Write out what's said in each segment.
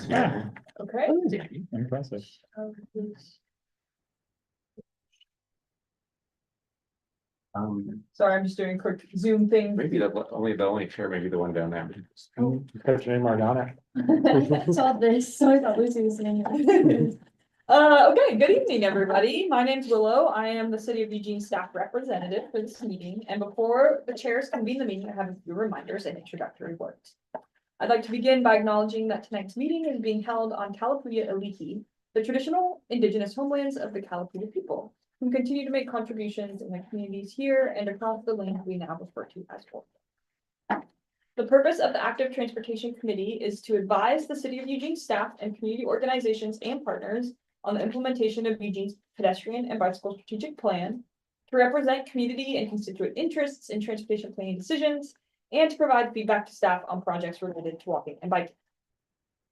Yeah. Okay. Impressive. Sorry, I'm just doing a quick Zoom thing. Maybe the only chair, maybe the one down there. Coach name Morgana. Saw this, so I thought Lucy was saying it. Okay, good evening, everybody. My name's Willow. I am the City of Eugene staff representative for this meeting, and before the chairs convene the meeting, I have a few reminders and introductory words. I'd like to begin by acknowledging that tonight's meeting is being held on Kalapuya Aliki, the traditional indigenous homelands of the Kalapuya people, who continue to make contributions in the communities here and across the land we now refer to as Wolf. The purpose of the Active Transportation Committee is to advise the City of Eugene staff and community organizations and partners on the implementation of Eugene's pedestrian and bicycle strategic plan, to represent community and constituent interests in transportation planning decisions, and to provide feedback to staff on projects related to walking and biking.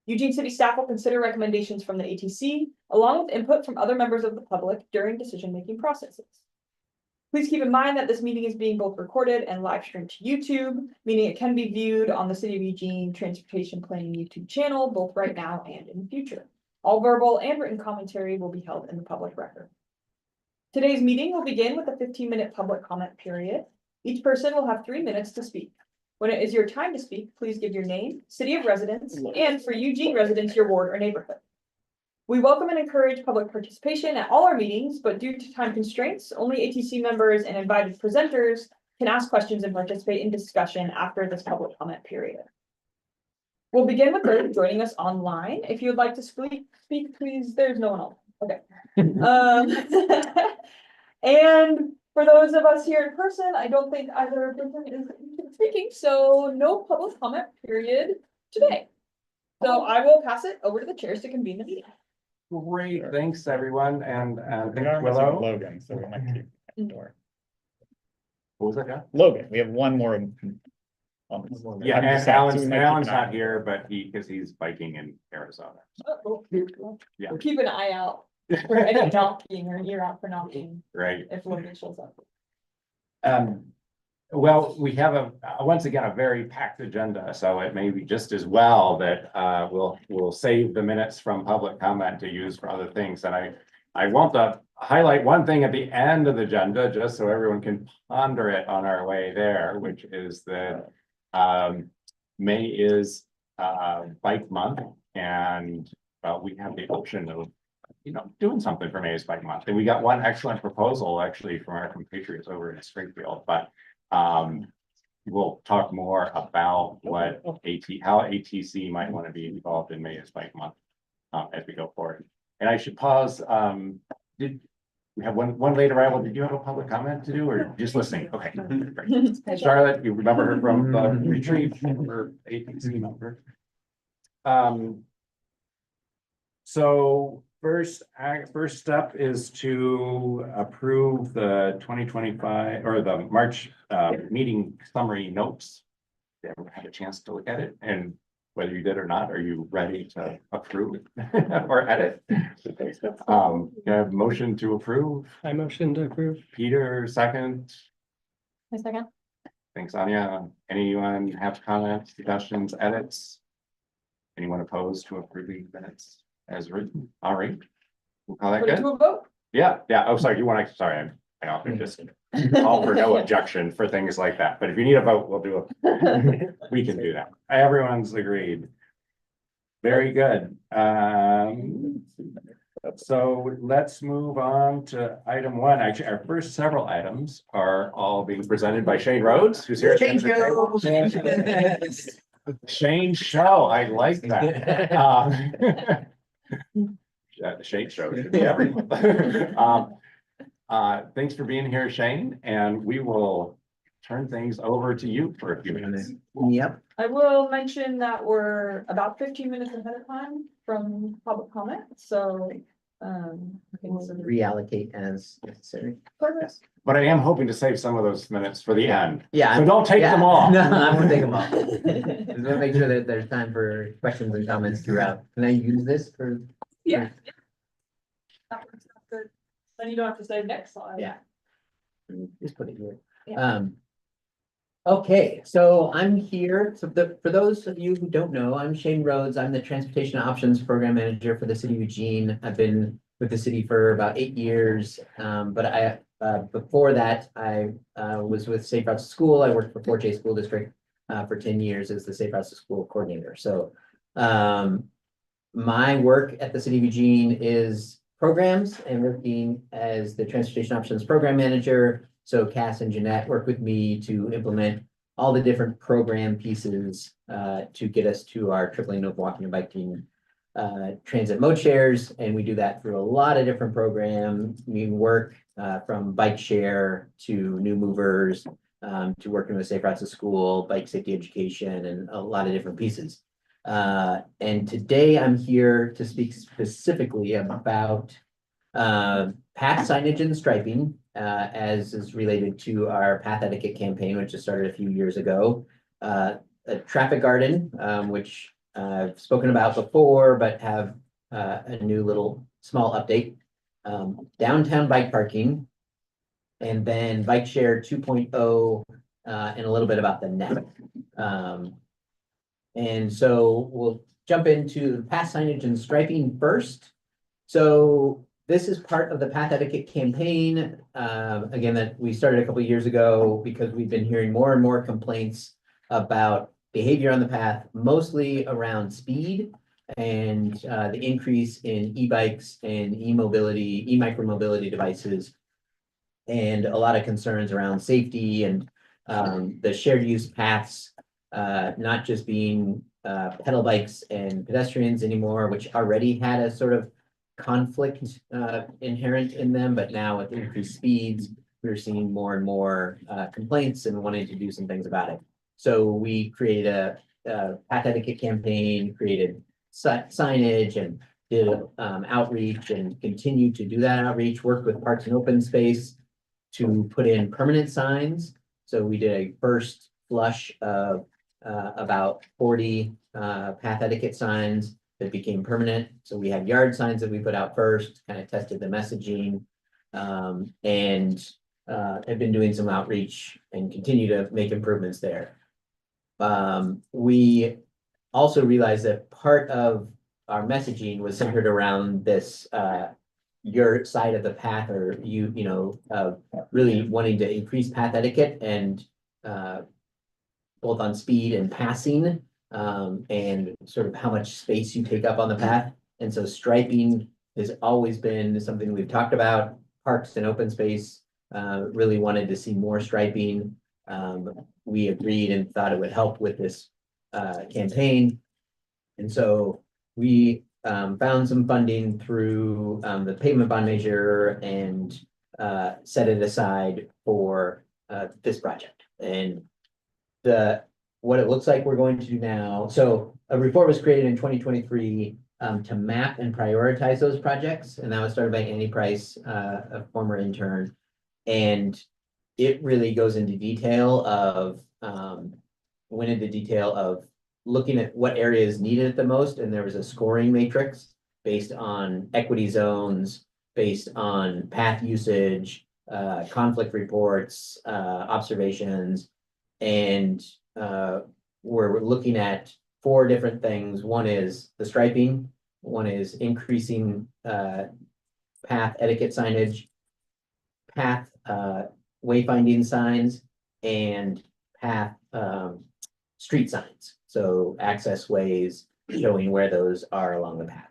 Eugene City staff will consider recommendations from the ATC, along with input from other members of the public during decision-making processes. Please keep in mind that this meeting is being both recorded and live streamed to YouTube, meaning it can be viewed on the City of Eugene Transportation Planning YouTube channel, both right now and in the future. All verbal and written commentary will be held in the public record. Today's meeting will begin with a 15-minute public comment period. Each person will have 3 minutes to speak. When it is your time to speak, please give your name, city of residence, and for Eugene residents, your ward or neighborhood. We welcome and encourage public participation at all our meetings, but due to time constraints, only ATC members and invited presenters can ask questions and participate in discussion after this public comment period. We'll begin with those joining us online. If you would like to speak, please, there's no one else. Okay. And for those of us here in person, I don't think either person is speaking, so no public comment period today. So I will pass it over to the chairs to convene the meeting. Great, thanks everyone, and We thanks are missing Willow. Logan, so we might keep that door. What was that, John? Logan, we have one more. Yeah, I'm and just saying, so we Alan's might keep Alan's an eye not on here, but because he's biking in Arizona. Yeah. We'll keep an eye out for any knocking or ear out for knocking Right. if Logan shows up. Well, we have once again, a very packed agenda, so it may be just as well that we'll save the minutes from public comment to use for other things. And I want to highlight one thing at the end of the agenda, just so everyone can ponder it on our way there, which is that May is Bike Month, and we have the option of doing something for May's Bike Month. And we got one excellent proposal actually from our compatriots over in Springfield, but we'll talk more about what how ATC might want to be involved in May's Bike Month as we go forward. And I should pause. Did we have one late arrival? Did you have a public comment to do or just listening? Okay. Great. Charlotte, you remember her from the retreat or ATC member. So first step is to approve the 2025 or the March meeting summary notes. Did everyone have a chance to look at it? And whether you did or not, are you ready to approve or edit? Can I have a motion to approve? I motion to approve. Peter, second. A second. Thanks, Anya. Anyone have comments, suggestions, edits? Anyone opposed to approving minutes as written? All right. We'll call that Put it good. to a vote. Yeah, yeah. Oh, sorry. You want to, sorry. I often just call for no objection for things like that. But if you need a vote, we'll do it. We can do that. Everyone's agreed. Very good. So let's move on to item one. Actually, our first several items are all being presented by Shane Rhodes, who's here. Shane Show. I like that. The Shane Show. Should be everyone. Thanks for being here, Shane, and we will turn things over to you for a few minutes. Yep. I will mention that we're about 15 minutes ahead of time from public comment, so Reallocate as necessary. progress. But I am hoping to save some of those minutes for the end. Yeah. So don't take them all. No, I won't take them all. Just want to make sure that there's time for questions and comments throughout. Can I use this for? Yeah. That works out good. Then you don't have to say next slide. Yeah. Just put it here. Yeah. Okay, so I'm here, for those of you who don't know, I'm Shane Rhodes. I'm the Transportation Options Program Manager for the city of Eugene. I've been with the city for about 8 years. But before that, I was with Safe Routes to School. I worked for Fort J School District for 10 years as the Safe Routes to School Coordinator. So my work at the city of Eugene is programs and working as the Transportation Options Program Manager. So Cass and Jeanette work with me to implement all the different program pieces to get us to our tripling of walking and biking transit mode shares. And we do that through a lot of different programs. We work from bike share to new movers to working with Safe Routes to School, bike safety education, and a lot of different pieces. And today I'm here to speak specifically about path signage and striping, as is related to our path etiquette campaign, which just started a few years ago. A traffic garden, which I've spoken about before, but have a new little small update. Downtown bike parking, and then bike share 2.0, and a little bit about the net. And so we'll jump into path signage and striping first. So this is part of the path etiquette campaign, again, that we started a couple of years ago because we've been hearing more and more complaints about behavior on the path, mostly around speed and the increase in e-bikes and e-mobility, e-micromobility devices, and a lot of concerns around safety and the shared use paths, not just being pedal bikes and pedestrians anymore, which already had a sort of conflict inherent in them, but now with increased speeds, we're seeing more and more complaints and wanting to do some things about it. So we created a path etiquette campaign, created signage, and did outreach, and continue to do that outreach, work with Parks and Open Space to put in permanent signs. So we did a first flush of about 40 path etiquette signs that became permanent. So we have yard signs that we put out first, kind of tested the messaging, and have been doing some outreach and continue to make improvements there. We also realized that part of our messaging was centered around this your side of the path, or really wanting to increase path etiquette and both on speed and passing, and sort of how much space you take up on the path. And so striping has always been something we've talked about. Parks and Open Space really wanted to see more striping. We agreed and thought it would help with this campaign. And so we found some funding through the pavement bond measure and set it aside for this project. And what it looks like we're going to do now. So a report was created in 2023 to map and prioritize those projects. And that was started by Annie Price, a former intern. And it really goes into detail of, looking at what areas needed it the most. And there was a scoring matrix based on equity zones, based on path usage, conflict reports, observations. And we're looking at 4 different things. One is the striping, one is increasing path etiquette signage, path wayfinding signs, and path street signs. So access ways showing where those are along the path,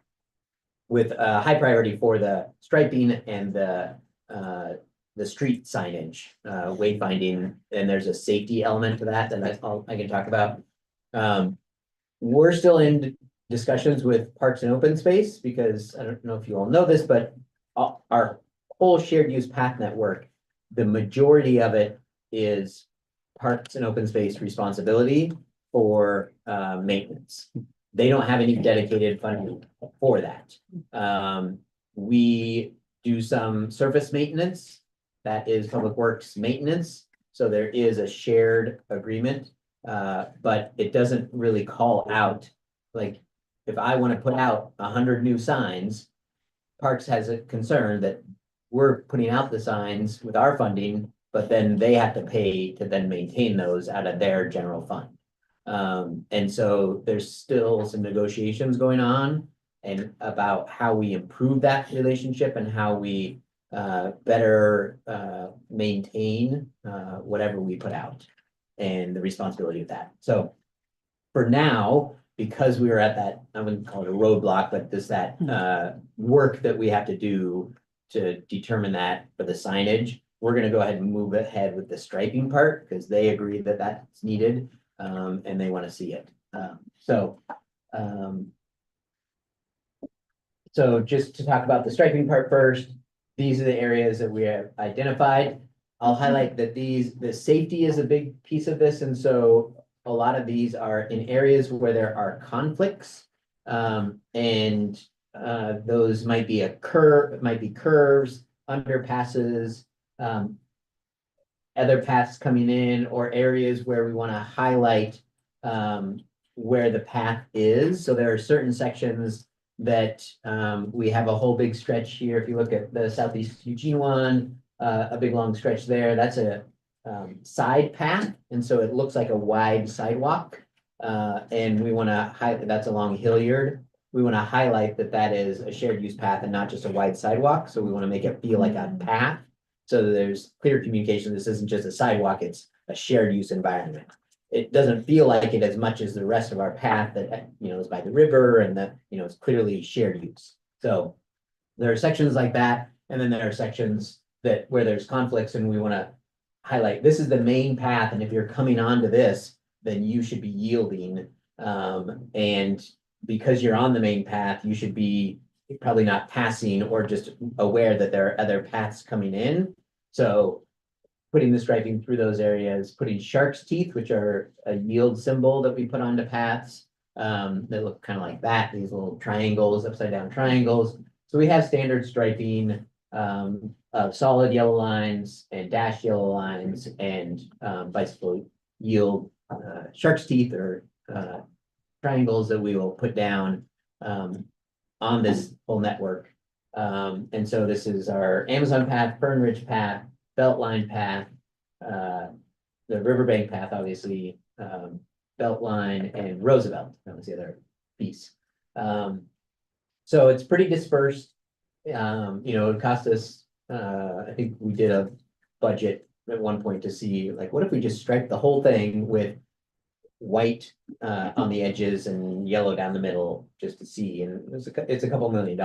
with a high priority for the striping and the street signage, wayfinding, and there's a safety element to that I can talk about. We're still in discussions with Parks and Open Space because I don't know if you all know this, but our whole shared use path network, the majority of it is Parks and Open Space responsibility for maintenance. They don't have any dedicated funding for that. We do some surface maintenance. That is Public Works maintenance. So there is a shared agreement, but it doesn't really call out, like, if I want to put out 100 new signs, Parks has a concern that we're putting out the signs with our funding, but then they have to pay to then maintain those out of their general fund. And so there's still some negotiations going on and about how we improve that relationship and how we better maintain whatever we put out and the responsibility of that. So for now, because we were at that, I wouldn't call it a roadblock, but that work that we have to do to determine that for the signage, we're gonna go ahead and move ahead with the striping part because they agree that that's needed, and they want to see it. So just to talk about the striping part first, these are the areas that we have identified. I'll highlight that the safety is a big piece of this, and so a lot of these are in areas where there are conflicts. And those might be curves, underpasses, other paths coming in, or areas where we want to highlight where the path is. So there are certain sections that we have a whole big stretch here. If you look at the Southeast Eugene one, a big long stretch there, that's a side path, and so it looks like a wide sidewalk. And we want to highlight that's along Hilliard. We want to highlight that that is a shared use path and not just a wide sidewalk. So we want to make it feel like a path. So that there's clear communication. This isn't just a sidewalk, it's a shared use environment. It doesn't feel like it as much as the rest of our path that, is by the river and that, it's clearly shared use. So there are sections like that. And then there are sections where there's conflicts and we want to highlight, this is the main path. And if you're coming onto this, then you should be yielding. And because you're on the main path, you should be probably not passing or just aware that there are other paths coming in. So putting the striping through those areas, putting shark's teeth, which are a yield symbol that we put onto paths. They look kind of like that, these little triangles, upside down triangles. So we have standard striping of solid yellow lines and dashed yellow lines and bicycle yield shark's teeth or triangles that we will put down on this whole network. And so this is our Amazon path, Fern Ridge path, Beltline path, the Riverbank path, obviously, Beltline and Roosevelt, that was the other piece. So it's pretty dispersed. It cost us, I think we did a budget at one point to see, like, what if we just stripe the whole thing with white on the edges and yellow down the middle just to see, and it's a couple $1 million.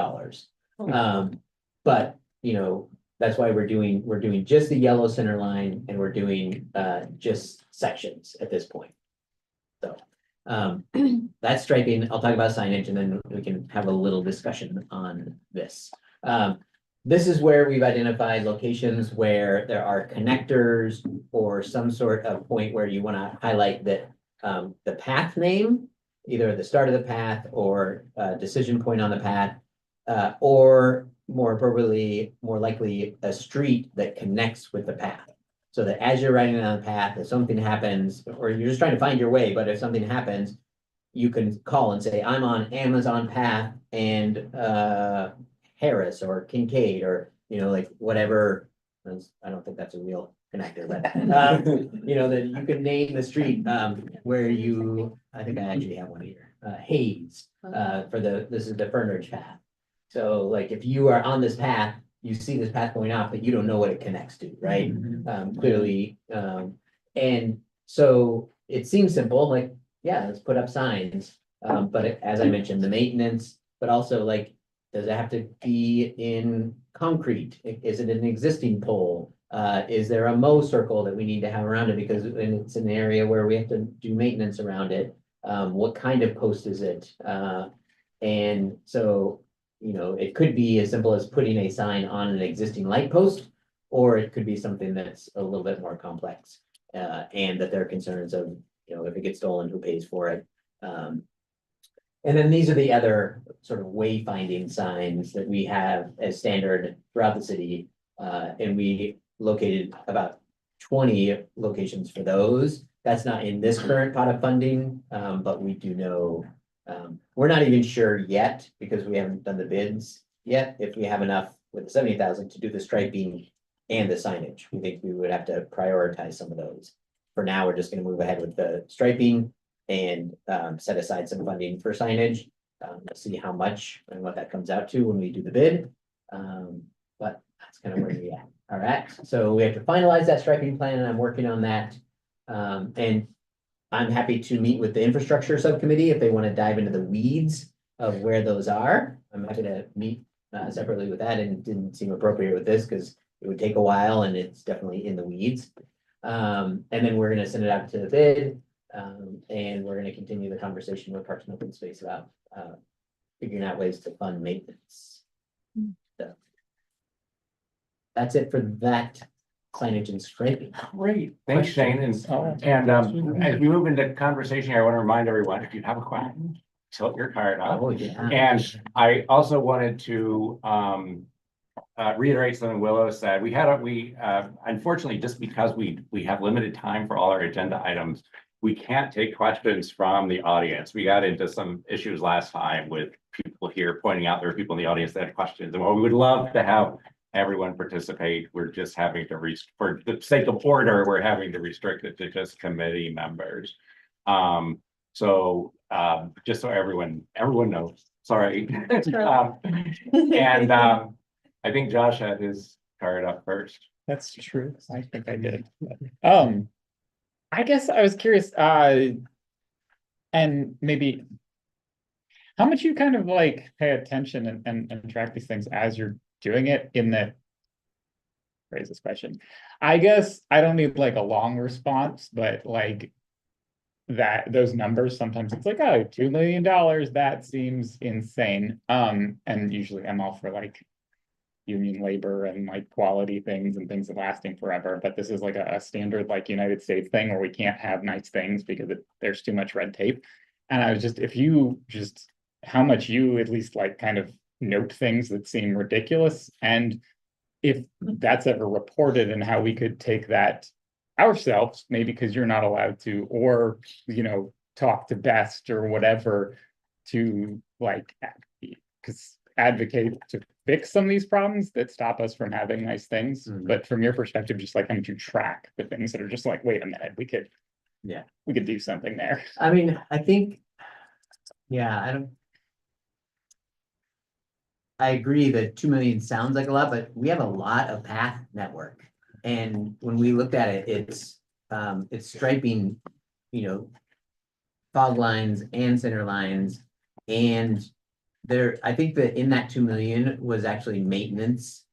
But that's why we're doing just the yellow center line and we're doing just sections at this point. So that's striping. I'll talk about signage and then we can have a little discussion on this. This is where we've identified locations where there are connectors or some sort of point where you want to highlight that the path name, either at the start of the path or decision point on the path, or more appropriately, more likely a street that connects with the path. So that as you're riding on the path, if something happens, or you're just trying to find your way, but if something happens, you can call and say, I'm on Amazon path and Harris or Kincaid or, like whatever. I don't think that's a real connector, but that you can name the street where I think I actually have one here, Hayes, this is the Fern Ridge path. So like if you are on this path, you see this path going off, but you don't know what it connects to, right? Clearly. And so it seems simple, like, yeah, let's put up signs. But as I mentioned, the maintenance, but also like, does it have to be in concrete? Is it an existing pole? Is there a mow circle that we need to have around it because it's an area where we have to do maintenance around it? What kind of post is it? And so, it could be as simple as putting a sign on an existing light post, or it could be something that's a little bit more complex. And that there are concerns of, if it gets stolen, who pays for it? And then these are the other sort of wayfinding signs that we have as standard throughout the city. And we located about 20 locations for those. That's not in this current pot of funding, but we do know, we're not even sure yet because we haven't done the bids yet, if we have enough with the 70,000 to do the striping and the signage. We think we would have to prioritize some of those. For now, we're just gonna move ahead with the striping and set aside some funding for signage. We'll see how much and what that comes out to when we do the bid. But that's kind of where we are at. So we have to finalize that striping plan and I'm working on that. And I'm happy to meet with the infrastructure subcommittee if they want to dive into the weeds of where those are. I'm happy to meet separately with that, and it didn't seem appropriate with this because it would take a while and it's definitely in the weeds. And then we're gonna send it out to the bid. And we're gonna continue the conversation with Parks and Open Space about figuring out ways to fund maintenance. So that's it for that signage and striping. Great, thanks, Shane, and as we move into conversation here, I want to remind everyone, if you have a question, tilt your card up. Oh, yeah. And I also wanted to reiterate something Willow said. We unfortunately, just because we have limited time for all our agenda items, we can't take questions from the audience. We got into some issues last time with people here pointing out there were people in the audience that had questions. And while we would love to have everyone participate, we're just having to for the sake of order, we're having to restrict it to just committee members. So just so everyone knows, sorry. I think Josh had his card up first. That's true. I think I did. I guess I was curious, and maybe how much you kind of like pay attention and track these things as you're doing it in the phrase this question. I guess I don't need like a long response, but like those numbers, sometimes it's like, oh, $2 million, that seems insane. And usually I'm all for like union labor and like quality things and things lasting forever. But this is like a standard like United States thing where we can't have nice things because there's too much red tape. And I was just, how much you at least like kind of note things that seem ridiculous, and if that's ever reported, and how we could take that ourselves, maybe because you're not allowed to, or talk to Best or whatever to like advocate to fix some of these problems that stop us from having nice things. But from your perspective, just like how much you track the things that are just like, wait a minute, we could do something there. I mean, I think, I agree that 2 million sounds like a lot, but we have a lot of path network. And when we looked at it, it's striping, fog lines and center lines. And I think that in that 2 million was actually maintenance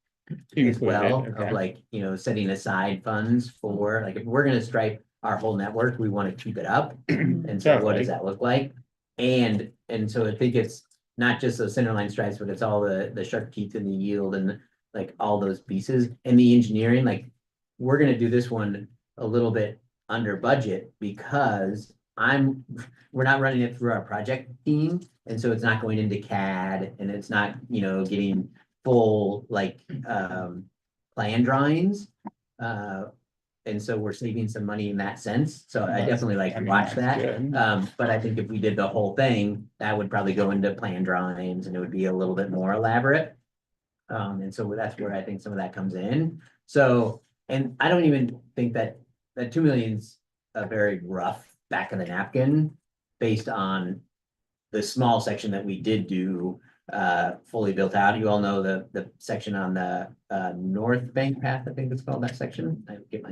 as well, of like, setting aside funds for, like, if we're gonna stripe our whole network, we want to keep it up. And so what does that look like? And so I think it's not just those center line stripes, but it's all the shark teeth and the yield and like all those pieces and the engineering. Like, we're gonna do this one a little bit under budget because we're not running it through our project team. And so it's not going into CAD, and it's not, getting full like plan drawings. And so we're saving some money in that sense. So I definitely watch that. But I think if we did the whole thing, that would probably go into plan drawings and it would be a little bit more elaborate. And so that's where I think some of that comes in. So, and I don't even think that 2 million's a very rough back of the napkin based on the small section that we did do fully built out. You all know the section on the North Bank Path, I think it's called, that section. I get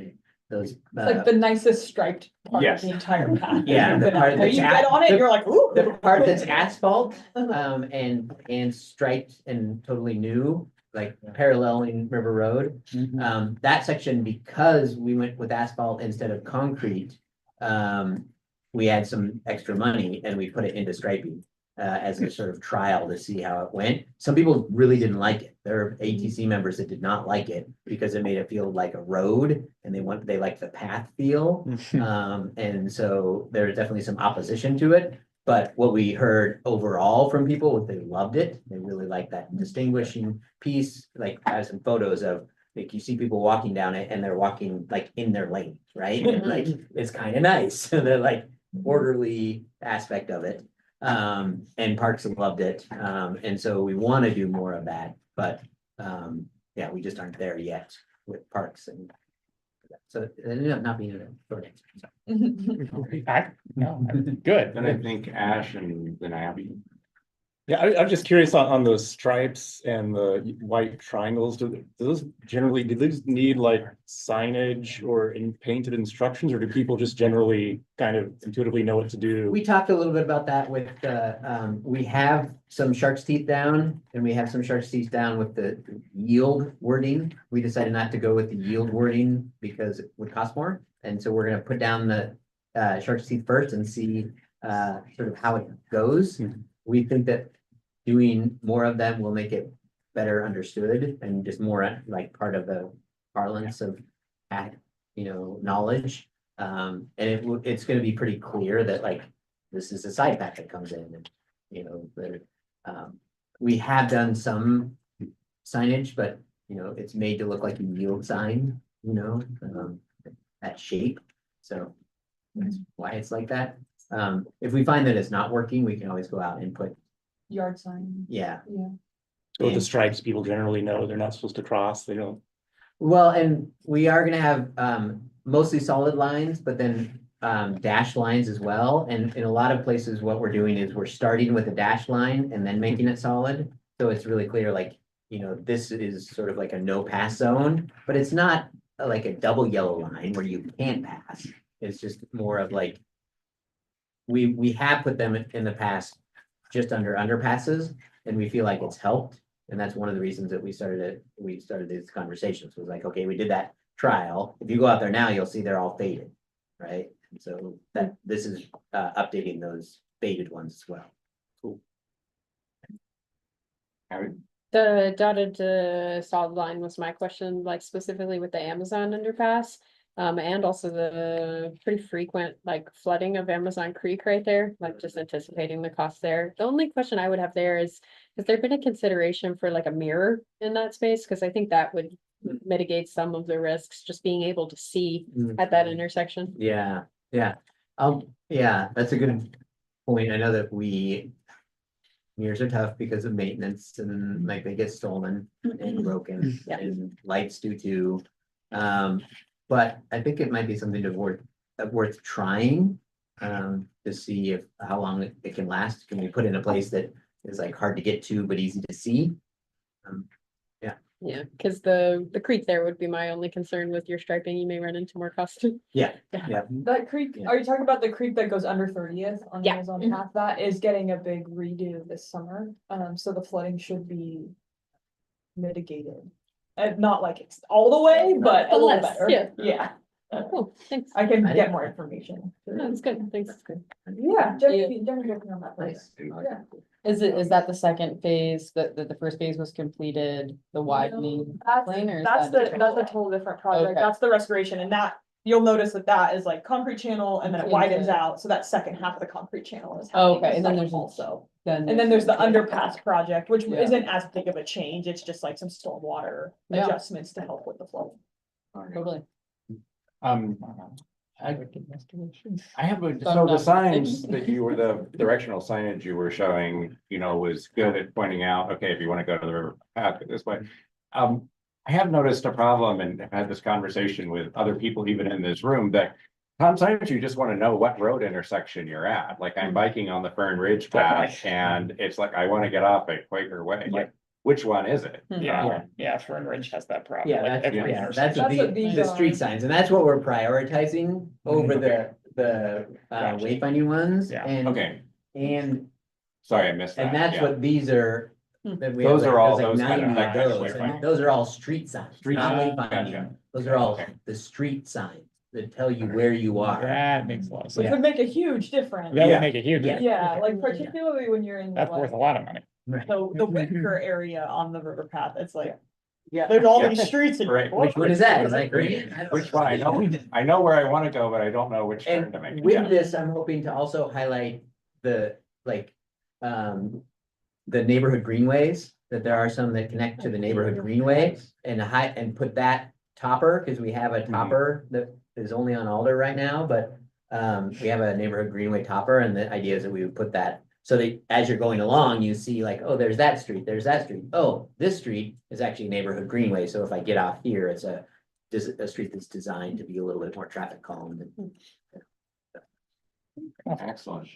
those. Like the nicest striped part of the entire path. Yeah, the part that's you get on it, you're like, ooh. The part that's asphalt and striped and totally new, like paralleling River Road. That section, because we went with asphalt instead of concrete, we had some extra money and we put it into striping as a sort of trial to see how it went. Some people really didn't like it. There are ATC members that did not like it because it made it feel like a road, and they liked the path feel. And so there's definitely some opposition to it. But what we heard overall from people was they loved it. They really liked that distinguishing piece. Like, I have some photos of, like, you see people walking down it and they're walking like in their lane, right? And like, it's kind of nice. So they're like orderly aspect of it. And Parks loved it. And so we want to do more of that, but we just aren't there yet with parks and. So it ended up not being a short answer. So. Good. Then I think Ash and then Abby. Yeah, I'm just curious on those stripes and the white triangles. Do those need like signage or painted instructions, or do people just generally kind of intuitively know what to do? We talked a little bit about that with, we have some shark's teeth down and we have some shark's teeth down with the yield wording. We decided not to go with the yield wording because it would cost more. And so we're gonna put down the shark's teeth first and see sort of how it goes. Mhm. We think that doing more of them will make it better understood and just more like part of the parlance of knowledge. And it's gonna be pretty clear that like, this is a side pack that comes in and, that, we have done some signage, but, it's made to look like a yield sign, that shape. So that's why it's like that. If we find that it's not working, we can always go out and put, Yard sign. yeah. So with the stripes, people generally know they're not supposed to cross, they don't. Well, and we are gonna have mostly solid lines, but then dash lines as well. And in a lot of places, what we're doing is we're starting with a dash line and then making it solid. So it's really clear, like, this is sort of like a no pass zone, but it's not like a double yellow line where you can't pass. It's just more of like, we have put them in the past just under underpasses, and we feel like it's helped. And that's one of the reasons that we started these conversations, was like, okay, we did that trial. If you go out there now, you'll see they're all faded, right? And so that this is updating those faded ones as well. Abby? The dotted solid line was my question, like specifically with the Amazon underpass. And also the pretty frequent like flooding of Amazon Creek right there, like just anticipating the cost there. The only question I would have there is, has there been a consideration for like a mirror in that space? Cause I think that would mitigate some of the risks, just being able to see at that intersection. Yeah, yeah. Yeah, that's a good point. I know that mirrors are tough because of maintenance and like they get stolen and broken Yeah. and lights do too. But I think it might be something worth trying, to see how long it can last. Can we put in a place that is like hard to get to, but easy to see? Yeah, cause the creek there would be my only concern with your striping. You may run into more cost. Yeah. That creek, Yeah. are you talking about the creek that goes under 30th on the Yeah. Amazon path? That is getting a big redo this summer. So the flooding should be mitigated. Not like it's all the way, but a little Less, better. yeah. Yeah. Cool, thanks. I can I get didn't- more information. No, that's good, thanks. Yeah, Jenny, working on that place. Nice. Yeah. Is that the second phase, that the first phase was completed, the widening lane, or is That's that? that's a total different project. Okay. That's the restoration, and that, you'll notice that is like concrete channel and then it Into- widens out, so that second half of the concrete channel is. Oh, happening okay, and then there's also. Then And then there's the underpass project, which Yeah. isn't as big of a change, it's just like some stormwater Yeah. adjustments to help with the flow. Totally. I have So so the not- signs that the directional signage you were showing, was good at pointing out, okay, if you want to go to the river path, go this way. I have noticed a problem and have had this conversation with other people, even in this room, that sometimes you just want to know what road intersection you're at. Like I'm biking on the Fern Ridge path and it's like, I want to get off at Quaker Way. Like, which one is it? Yeah, Fern Ridge has that problem. Yeah, like that's, every yeah, that's intersection. That's what these the are. street signs, and that's what we're prioritizing over Okay. the Gotcha. wayfinding ones. Yeah. And, Okay, and, sorry, I missed that. and that's Yeah. what these are. that we have, Those like, are all there's, like, those kind of 90 of like those, wayfinding. and those are all street signs, Street not signs, wayfinding. gotcha. Those are all Okay. the street signs that tell you where you are. That makes a lot of Which sense. would make a huge difference. That Yeah. would make a huge, Yeah. difference. Yeah, like particularly when you're in That's worth a lot of money. the Whitaker area on the river path, it's like, yeah, there's all Yeah. these streets. and- Right. Which one is that? Is that green? Which one? I know where I want to go, but I don't know which turn to make. And with this, I'm hoping to also highlight the, like, the neighborhood greenways, that there are some that connect to the neighborhood greenway and put that topper, because we have a topper that is only on Alder right now, but we have a neighborhood greenway topper, and the idea is that we would put that so that as you're going along, you see like, oh, there's that street, there's that street. Oh, this street is actually a neighborhood greenway, so if I get off here, it's a a street that's designed to be a little bit more traffic calm. Excellent.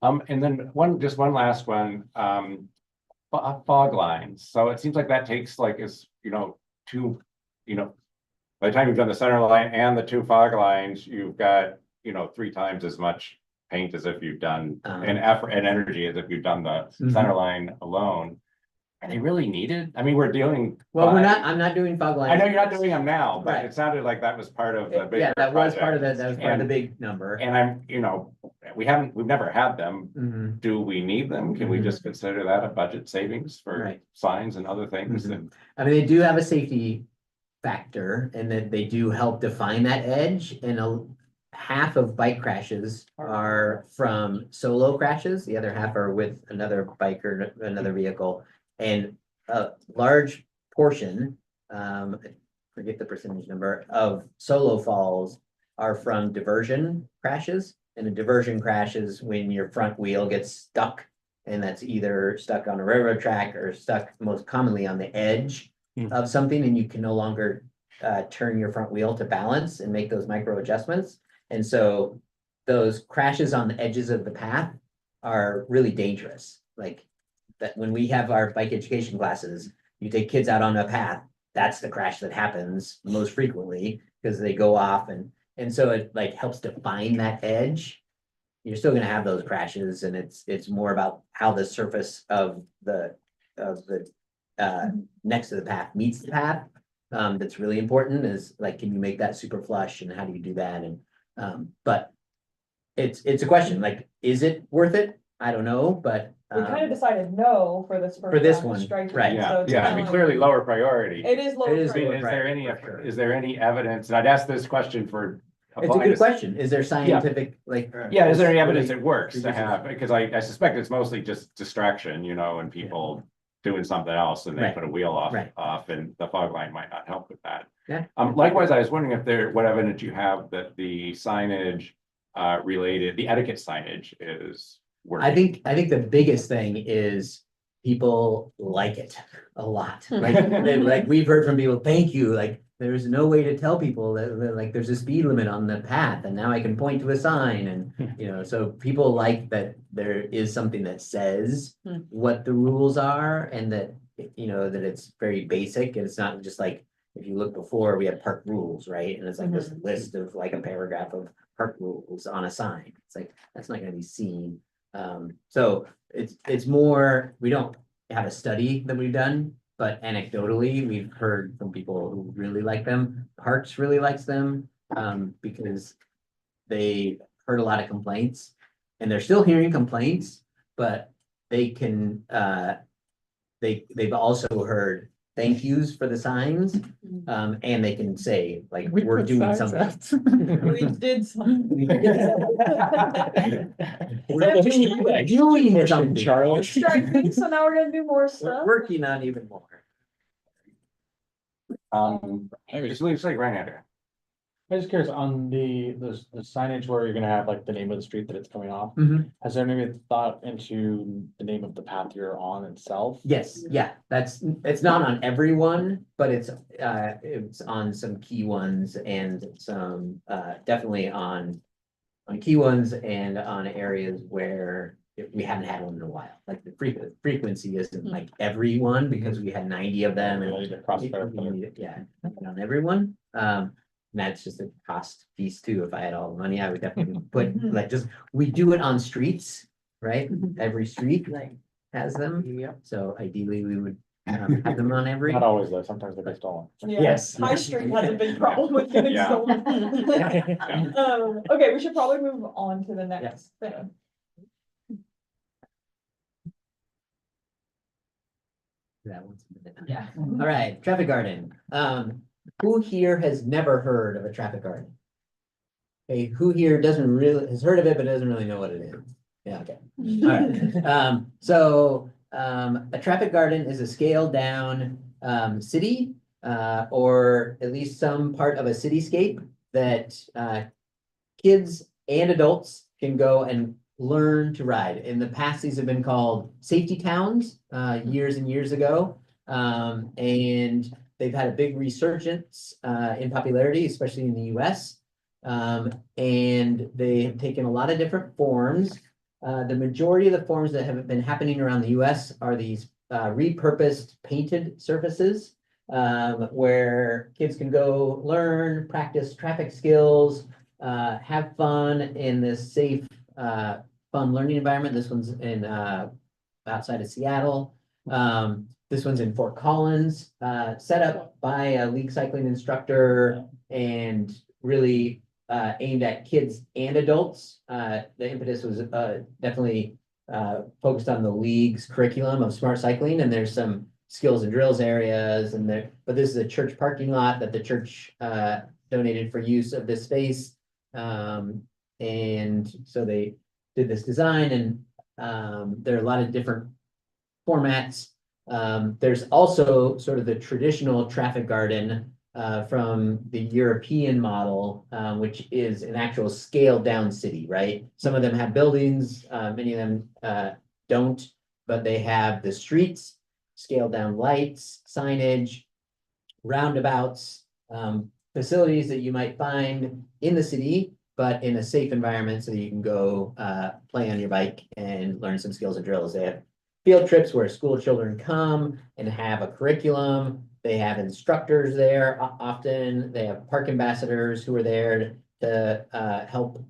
And then just one last one, fog lines. So it seems like that takes like two, by the time you've done the center line and the two fog lines, you've got, 3 times as much paint as if you've done and effort and energy as if you've done the center line alone. Are they really needed? I mean, we're dealing. Well, I'm not doing fog lines. I know you're not doing them now, but Right. it sounded like that was part of the bigger Yeah, that was part of project. it. That was part of the big number. And we've never had them. Mhm. Do we need them? Can we Mhm. just consider that a budget savings for Right. signs and other things? Mhm. And I mean, they do have a safety factor and that they do help define that edge, and half of bike crashes are from solo crashes. The other half are with another bike or another vehicle. And a large portion, I forget the percentage number, of solo falls are from diversion crashes. And a diversion crash is when your front wheel gets stuck, and that's either stuck on a railroad track or stuck most commonly on the edge of something, and you can no longer turn your front wheel to balance and make those micro adjustments. And so those crashes on the edges of the path are really dangerous. Like that when we have our bike education classes, you take kids out on a path, that's the crash that happens most frequently because they go off and so it like helps define that edge. You're still gonna have those crashes, and it's more about how the surface of the next to the path meets the path. That's really important is like, can you make that super flush and how do you do that? And but it's a question, like, is it worth it? I don't know, but We kind of decided no for this. For this round of one, striping, right. yeah, so it's I kinda mean, like- clearly lower priority. It is low. It is I mean, priority. is there any, for sure. is there any evidence? And I'd ask this question for. it's a applying good to- question. Is there scientific, like? Yeah, is there any evidence really- it works to reduces- have? Because I suspect it's mostly just distraction, and people doing something else and they Right. put a wheel off, Right. and the fog line might not help with that. Yeah. Likewise, I was wondering if what evidence you have that the signage related, the etiquette signage is working. I think the biggest thing is people like it a lot. Hmm. Like we've heard from people, thank you, like there's no way to tell people that like there's a speed limit on the path and now I can point to a sign and so people like that there is something that says Hmm. what the rules are and that that it's very basic and it's not just like if you look before we had park rules, right? And it's like this list of like a paragraph of park rules on a sign. It's like that's not gonna be seen. So it's more, we don't have a study that we've done, but anecdotally, we've heard from people who really like them. Parks really likes them, because they heard a lot of complaints. And they're still hearing complaints, but they can, they've also heard thank yous for the signs. And they can say, like, We we're put doing signs something. We did something. We're doing something. Charles. Striping, so now we're gonna do more We're stuff. working on even more. Just leave like right under. I'm just curious on the signage where you're gonna have like the name of the street that it's coming off. Mhm. Has there maybe thought into the name of the path you're on itself? Yes, yeah, it's not on every one, but it's on some key ones and some, definitely on key ones and on areas where we haven't had one in a while, like the frequency isn't like every one because we had 90 of them We'll and. need to cross verify. Yeah, not on everyone, and that's just a cost piece too, if I had all the money, I would definitely put, like, we do it on streets, right? Every street like has them. Yep. So ideally, we would have them on every. Not always though, sometimes they're stolen. Yeah, Yes. High Street has a big problem with getting Yeah. stolen. Okay, we should probably move on to the next thing. That one's. Yeah. All right, traffic garden. Who here has never heard of a traffic garden? Okay, who here has heard of it, but doesn't really know what it is? Yeah, okay. All right, a traffic garden is a scaled down city, or at least some part of a cityscape that kids and adults can go and learn to ride. In the past, these have been called safety towns, years and years ago. And they've had a big resurgence in popularity, especially in the US. And they have taken a lot of different forms. The majority of the forms that have been happening around the US are these repurposed painted surfaces, where kids can go learn, practice traffic skills, have fun in this safe, fun learning environment. This one's in outside of Seattle. This one's in Fort Collins, set up by a league cycling instructor and really aimed at kids and adults. The impetus was definitely focused on the league's curriculum of smart cycling, and there's some skills and drills areas and there, but this is a church parking lot that the church donated for use of this space. And so they did this design, and there are a lot of different formats. There's also sort of the traditional traffic garden from the European model, which is an actual scaled down city, right? Some of them have buildings, many of them don't, but they have the streets, scaled down lights, signage, roundabouts, facilities that you might find in the city, but in a safe environment so that you can go play on your bike and learn some skills and drills. They have field trips where school children come and have a curriculum. They have instructors there often. They have park ambassadors who are there to help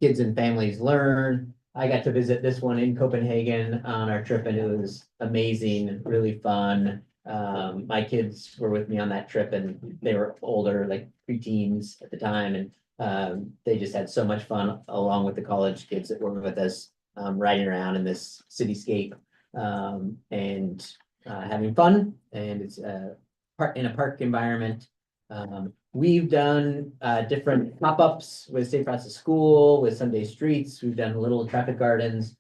kids and families learn. I got to visit this one in Copenhagen on our trip, and it was amazing, really fun. My kids were with me on that trip, and they were older, like preteens at the time, and they just had so much fun along with the college kids that were with us, riding around in this cityscape, and having fun. And it's in a park environment. We've done different pop-ups with Safe Routes to School, with Sunday Streets. We've done little traffic gardens.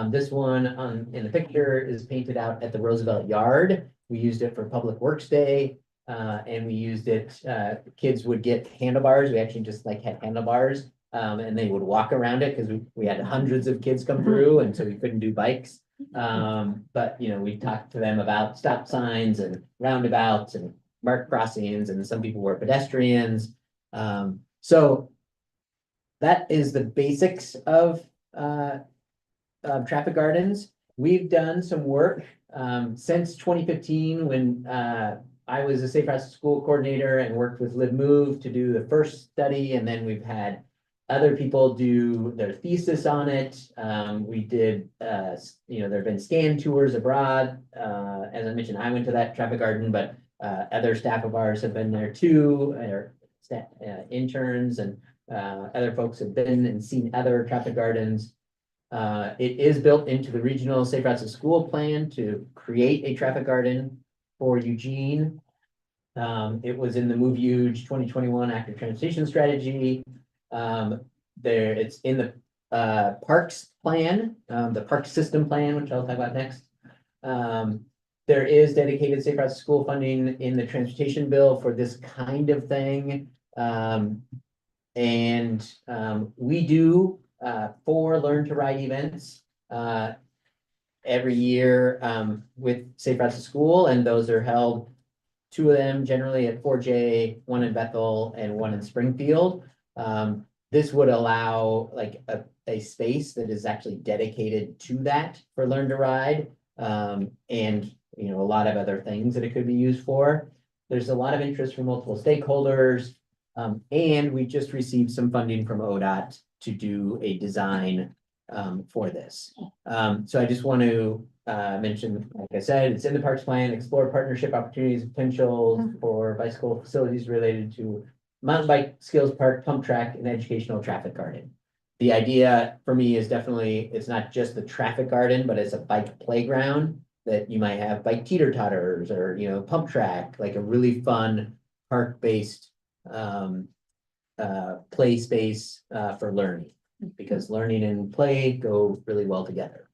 This one in the picture is painted out at the Roosevelt Yard. We used it for Public Works Day, and we used it, kids would get handlebars. We actually just like had handlebars, and they would walk around it because we had hundreds of kids come through, and so we couldn't do bikes. But you know, we talked to them about stop signs and roundabouts and marked crossings, and some people were pedestrians. So that is the basics of traffic gardens. We've done some work since 2015 when I was a Safe Routes to School coordinator and worked with Live Move to do the first study, and then we've had other people do their thesis on it. We did, you know, there have been scan tours abroad. As I mentioned, I went to that traffic garden, but other staff of ours have been there too, or staff, interns and other folks have been and seen other traffic gardens. It is built into the regional Safe Routes to School plan to create a traffic garden for Eugene. It was in the Move Huge 2021 Active Transportation Strategy. It's in the parks plan, the park system plan, which I'll talk about next. There is dedicated Safe Routes to School funding in the transportation bill for this kind of thing. We do 4 Learn to Ride events every year with Safe Routes to School, and those are held, 2 of them generally at 4J, 1 in Bethel and 1 in Springfield. This would allow like a space that is actually dedicated to that for Learn to Ride, and you know, a lot of other things that it could be used for. There's a lot of interest from multiple stakeholders, and we just received some funding from ODOT to do a design for this. So I just want to mention, like I said, it's in the parks plan, explore partnership opportunities, and potentials for bicycle facilities related to mountain bike skills park, pump track, and educational traffic garden. The idea for me is definitely, it's not just the traffic garden, but it's a bike playground that you might have bike teeter-totters or, you know, pump track, like a really fun park-based play space for learning, because learning and play go really well together.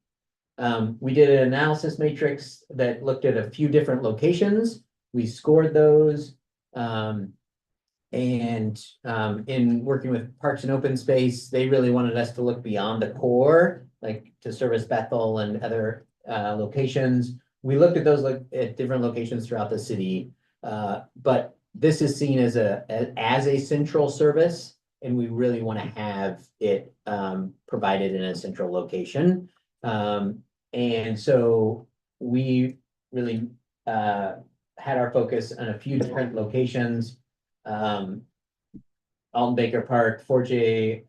We did an analysis matrix that looked at a few different locations. We scored those. In working with Parks and Open Space, they really wanted us to look beyond the core, like to service Bethel and other locations. We looked at those at different locations throughout the city. But this is seen as a central service, and we really want to have it provided in a central location. And so we really had our focus on a few different locations. Alton Baker Park, 4J,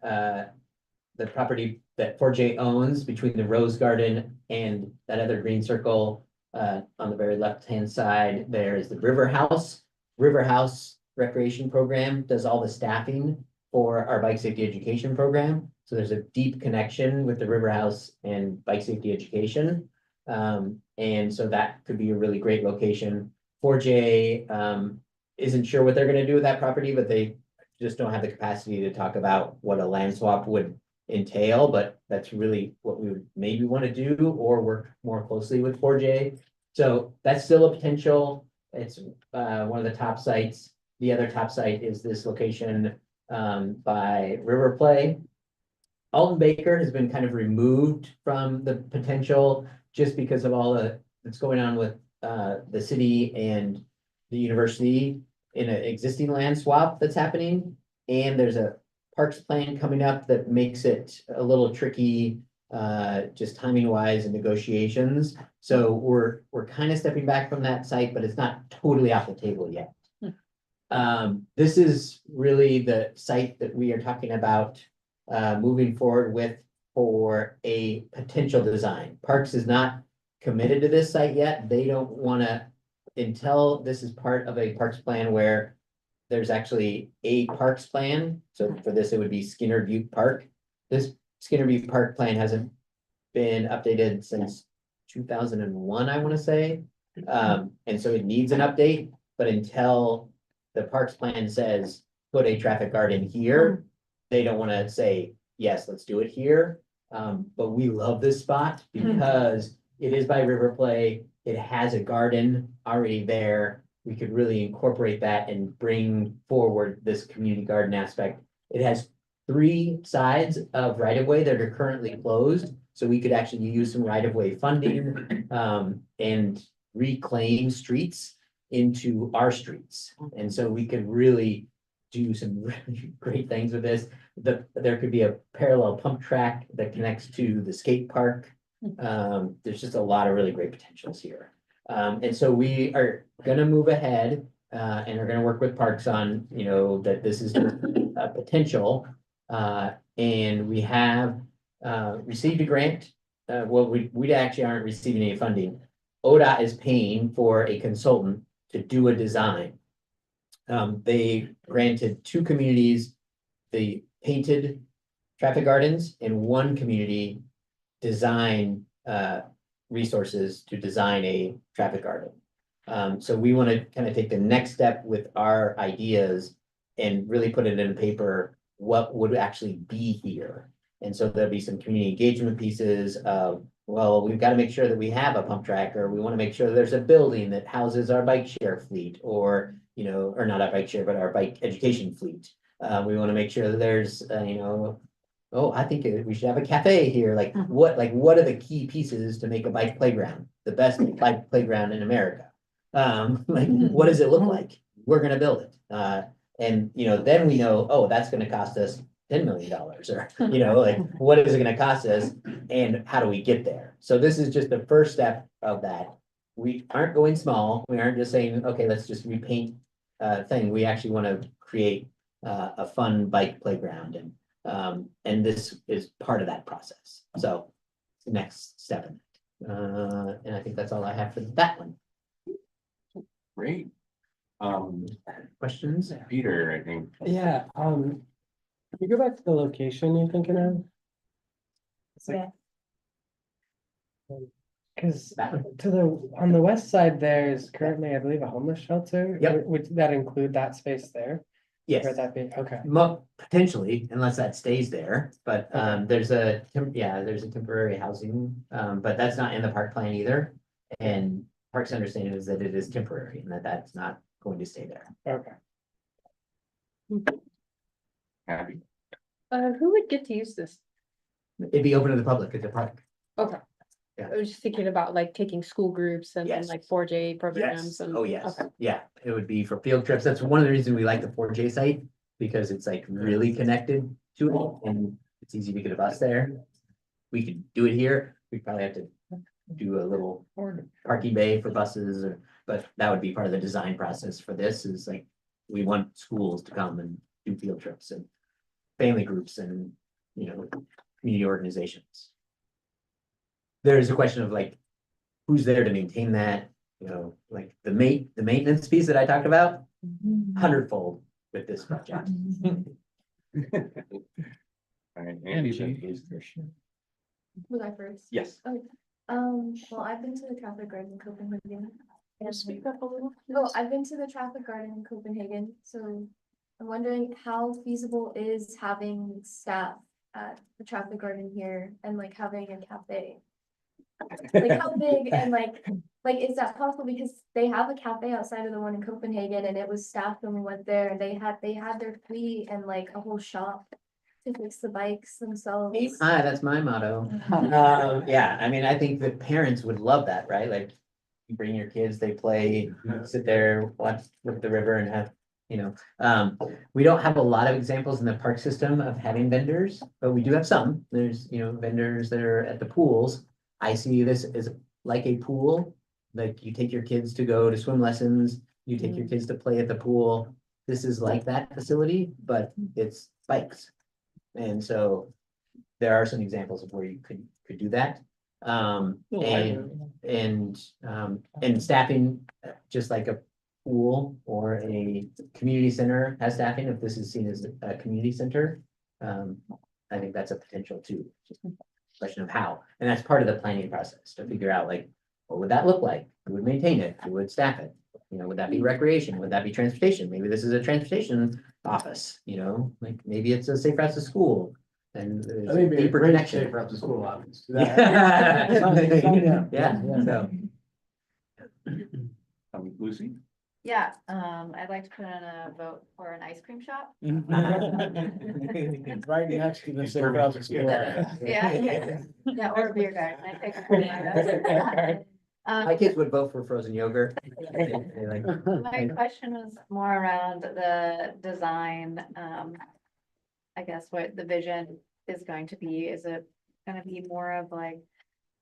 the property that 4J owns between the Rose Garden and that other green circle. On the very left-hand side, there is the River House. River House Recreation Program does all the staffing for our bike safety education program. So there's a deep connection with the River House and bike safety education. And so that could be a really great location. 4J isn't sure what they're gonna do with that property, but they just don't have the capacity to talk about what a land swap would entail, but that's really what we would maybe want to do or work more closely with 4J. So that's still a potential. It's one of the top sites. The other top site is this location by River Play. Alton Baker has been kind of removed from the potential just because of all that's going on with the city and the university in an existing land swap that's happening. And there's a parks plan coming up that makes it a little tricky, just timing wise and negotiations. So we're kind of stepping back from that site, but it's not totally off the table yet. This is really the site that we are talking about moving forward with for a potential design. Parks is not committed to this site yet. They don't want to, until this is part of a parks plan where there's actually a parks plan. So for this, it would be Skinner Butte Park. This Skinner Butte Park plan hasn't been updated since 2001, I want to say. And so it needs an update, but until the parks plan says, put a traffic guard in here, they don't want to say, yes, let's do it here. But we love this spot because it is by River Play. It has a garden already there. We could really incorporate that and bring forward this community garden aspect. It has 3 sides of right-of-way that are currently closed. So we could actually use some right-of-way funding and reclaim streets into our streets. And so we could really do some really great things with this. There could be a parallel pump track that connects to the skate park. There's just a lot of really great potentials here. And so we are gonna move ahead and are gonna work with Parks on, that this is a potential. And we have received a grant. Well, we actually aren't receiving any funding. ODOT is paying for a consultant to do a design. They granted 2 communities the painted traffic gardens and 1 community design resources to design a traffic garden. So we want to kind of take the next step with our ideas and really put it in paper, what would actually be here. And so there'll be some community engagement pieces of, well, we've got to make sure that we have a pump track, or we want to make sure there's a building that houses our bike share fleet, or, or not our bike share, but our bike education fleet. We want to make sure that there's, oh, I think we should have a cafe here. Like what are the key pieces to make a bike playground, the best bike playground in America? Like, what does it look like? We're gonna build it. And then we know, oh, that's gonna cost us $10 million, or, like, what is it gonna cost us and how do we get there? So this is just the first step of that. We aren't going small. We aren't just saying, okay, let's just repaint thing. We actually want to create a fun bike playground, and this is part of that process. So it's the next step in it. And I think that's all I have for that one. Great. Questions? Peter, I think. Yeah, can you go back to the location you're thinking of? Yeah. Cause on the west side, there's currently, I believe, a homeless shelter. Yep. Would that include that space there? Yes. Or that be, okay. Potentially, unless that stays there, but there's a temporary housing, but that's not in the park plan either. And Parks' understanding is that it is temporary and that that's not going to stay there. Okay. Happy. Who would get to use this? It'd be open to the public at the park. Okay. I was just thinking about like taking school groups and Yes. like 4J programs Yes, and. oh, yes, Okay. yeah, it would be for field trips. That's one of the reasons we like the 4J site, because it's like really connected to it and it's easy to get a bus there. We could do it here, we'd probably have to do a little parking bay for buses, or, but that would be part of the design process for this, is like, we want schools to come and do field trips and family groups and, you know, community organizations. There's a question of like, who's there to maintain that, you know, like the maintenance piece that I talked about, 100-fold with this project. All right, Angie, for sure. Was I first? Yes. Well, I've been to the Traffic Garden in Copenhagen. and- Speak up a little. Oh, I've been to the Traffic Garden in Copenhagen, so I'm wondering how feasible is having staff at the Traffic Garden here and like having a cafe? Like how big and like is that possible? Because they have a cafe outside of the one in Copenhagen and it was staffed when we went there and they had their fleet and like a whole shop to fix the bikes themselves. Hi, that's my motto. Yeah, I mean, I think that parents would love that, right? Like, you bring your kids, they play, sit there, watch, look at the river and have, you know. We don't have a lot of examples in the park system of having vendors, but we do have some. There's, you know, vendors that are at the pools. I see this as like a pool, like you take your kids to go to swim lessons, you take your kids to play at the pool. This is like that facility, but it's bikes. And so there are some examples of where you could do that. And staffing, just like a pool or a community center has staffing, if this is seen as a community center. I think that's a potential too, just a question of how, and that's part of the planning process to figure out like, what would that look like? Who would maintain it? Who would staff it? You know, would that be recreation? Would that be transportation? Maybe this is a transportation office, you know, like maybe it's a safe routes to school. And there's a deeper connection. After school office. Yeah, yeah, so. Lucy? Yeah, I'd like to put in a vote for an ice cream shop. Right next to the safe routes to school. Yeah, yeah, or a beer garden. I pick a pretty. My kids would vote for frozen yogurt. They like- My question was more around the design, I guess what the vision is going to be. Is it gonna be more of like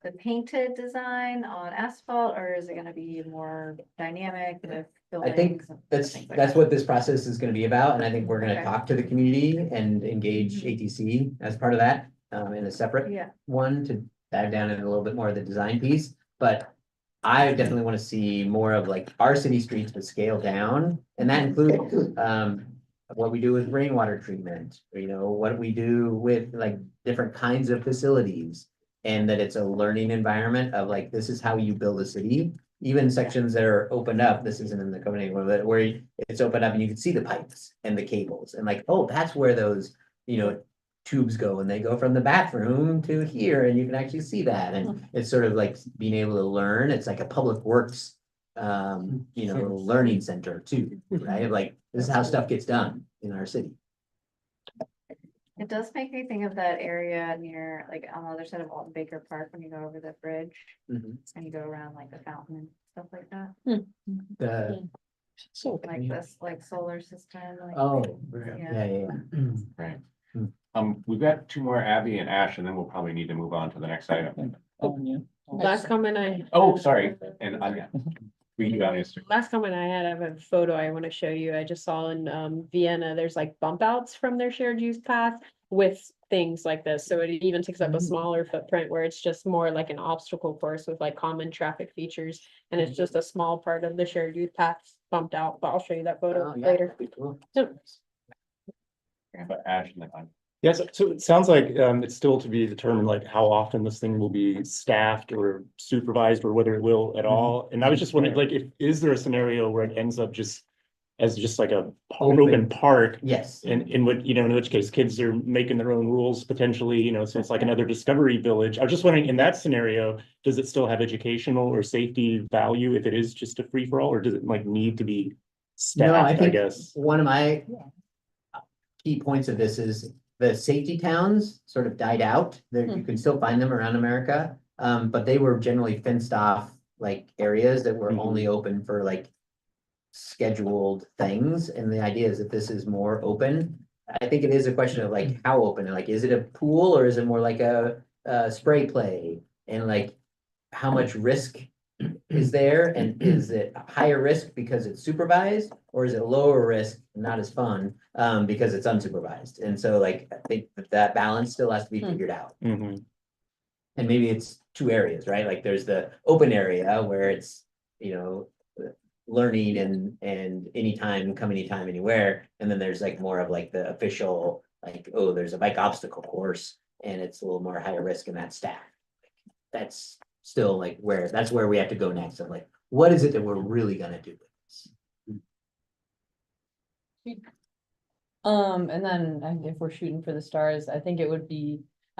the painted design on asphalt, or is it gonna be more dynamic with I think buildings? and that's, things like that's that? what this process is gonna be about, and I think we're gonna Okay. talk to the community and engage ATC as part of that, in a separate Yeah, one to dive down in a little bit more of the design piece, but I definitely want to see more of like our city streets, but scale down, and that includes, what we do with rainwater treatment, or, you know, what we do with like different kinds of facilities. And that it's a learning environment of like, this is how you build a city, even sections that are opened up, this isn't in the Copenhagen one, but where it's opened up and you can see the pipes and the cables and like, oh, that's where those, you know, tubes go, and they go from the bathroom to here, and you can actually see that, and it's sort of like being able to learn, it's like a public works, you know, learning center too, right? Like, this is how stuff gets done in our city. it does make me think of that area near, like, on the other side of Alton Baker Park, when you go over the bridge and you go around like the fountain and stuff like that. The, Like this, like solar system, like. oh, Yeah. yeah. Right. We've got two more, Abby and Ash, and then we'll probably need to move on to the next item. Last comment I. Oh, sorry, and Anya. We do Anya's. Last comment I had, I have a photo I want to show you. I just saw in Vienna, there's like bump outs from their shared use path with things like this. So it even takes up a smaller footprint where it's just more like an obstacle course with like common traffic features. And it's just a small part of the shared use path bumped out, but I'll show you that photo Oh, yeah, later. that'd be cool. Yep. But Ash and then Anya. Yes, so it sounds like it's still to be determined like how often this thing will be staffed or supervised or whether it will at all. And I was just wondering, like, is there a scenario where it ends up just as just like an open park? Yes. And in what, you know, in which case kids are making their own rules potentially, you know, so it's like another discovery village. I was just wondering, in that scenario, does it still have educational or safety value if it is just a free for all, or does it like need to be No, I staffed, I think guess? one of my key points of this is the safety towns sort of died out. There, you can still find them around America. But they were generally fenced off like areas that were only open for like scheduled things. And the idea is that this is more open. I think it is a question of like how open, like, is it a pool or is it more like a spray play? And like, how much risk is there? And is it higher risk because it's supervised? Or is it lower risk, not as fun, because it's unsupervised? And so like, I think that balance still has to be figured out. Mhm. And maybe it's two areas, right? Like there's the open area where it's, learning and anytime, come anytime, anywhere. And then there's like more of like the official, like, oh, there's a bike obstacle course and it's a little more higher risk in that staff. That's still like that's where we have to go next. And like, what is it that we're really gonna do with this? And then if we're shooting for the stars, I think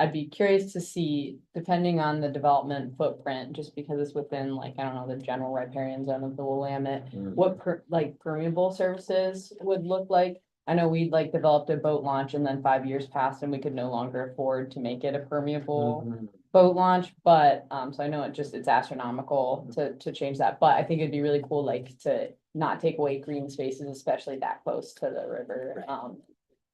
I'd be curious to see, depending on the development footprint, just because it's within like, I don't know, the general riparian zone of the Willamette. What permeable surfaces would look like. I know we like developed a boat launch and then 5 years passed and we could no longer afford to make it a permeable boat launch, but, so I know it's astronomical to change that, but I think it'd be really cool, like, to not take away green spaces, especially that close to the river,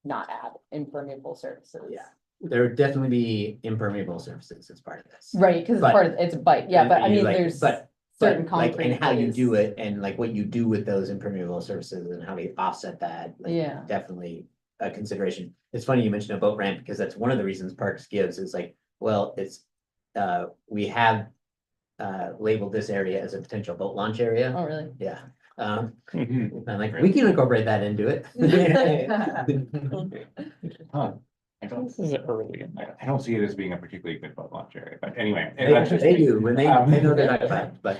not add impermeable surfaces. Yeah. There would definitely be impermeable surfaces as part of this. Right, because But- it's a bike, yeah, but I And you mean, like- there's but certain like, concrete. and how you ways. do it and like what you do with those impermeable surfaces and how we offset that. Like, Yeah. definitely a consideration. It's funny you mentioned a boat ramp because that's one of the reasons Parks gives is like, well, it's, we have labeled this area as a potential boat launch area. Oh, really? Yeah. Mhm. I'm like, we can incorporate that into it. Huh. This is early in there. I don't see it as being a particularly good boat launch area, but anyway. They do, when they know they're not biked, but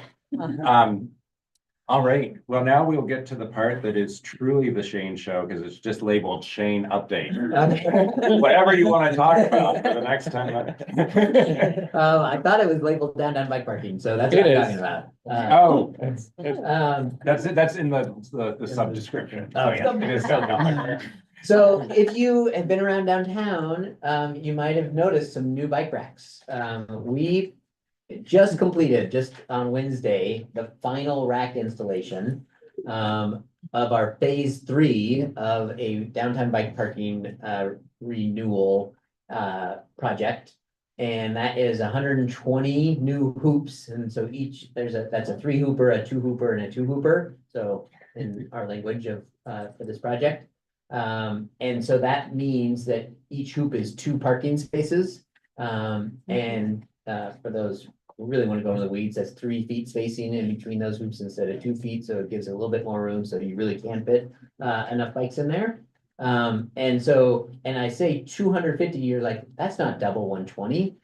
All right, well, now we'll get to the part that is truly the Shane show, because it's just labeled Shane Update. Whatever you want to talk about for the next time. I thought it was labeled downtown bike parking, so that's what It I'm is. talking about. Oh, Um, that's in the sub description. Oh, yeah. It is spelled out. So if you have been around downtown, you might have noticed some new bike racks. We just completed, just on Wednesday, the final rack installation of our phase 3 of a downtown bike parking renewal project. And that is 120 new hoops. And so that's a 3 hooper, a 2 hooper, and a 2 hooper. So in our language for this project. And so that means that each hoop is 2 parking spaces. And for those who really want to go into the weeds, that's 3 feet spacing in between those hoops instead of 2 feet. So it gives it a little bit more room. So you really can fit enough bikes in there. And I say 250, you're like, that's not double 120.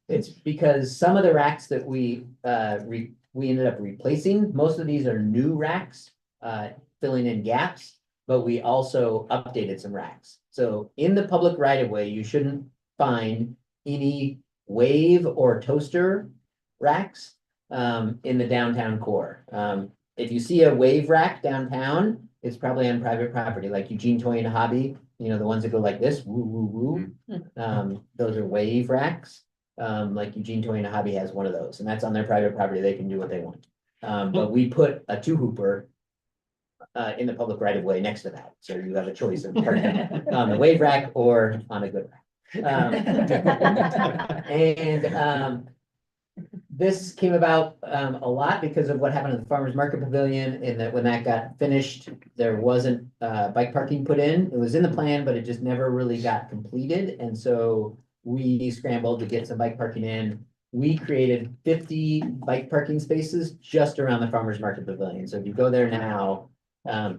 It's because some of the racks that we ended up replacing, most of these are new racks, filling in gaps, but we also updated some racks. So in the public right of way, you shouldn't find any wave or toaster racks in the downtown core. If you see a wave rack downtown, it's probably on private property, like Eugene Toy and Hobby, the ones that go like this, woo, woo, woo. Those are wave racks. Like Eugene Toy and Hobby has one of those, and that's on their private property. They can do what they want. But we put a 2 hooper in the public right of way next to that. So you have a choice of parking on the wave rack or on a good rack. This came about a lot because of what happened at the Farmers Market Pavilion, in that when that got finished, there wasn't bike parking put in. It was in the plan, but it just never really got completed. And so we scrambled to get some bike parking in. We created 50 bike parking spaces just around the Farmers Market Pavilion. So if you go there now,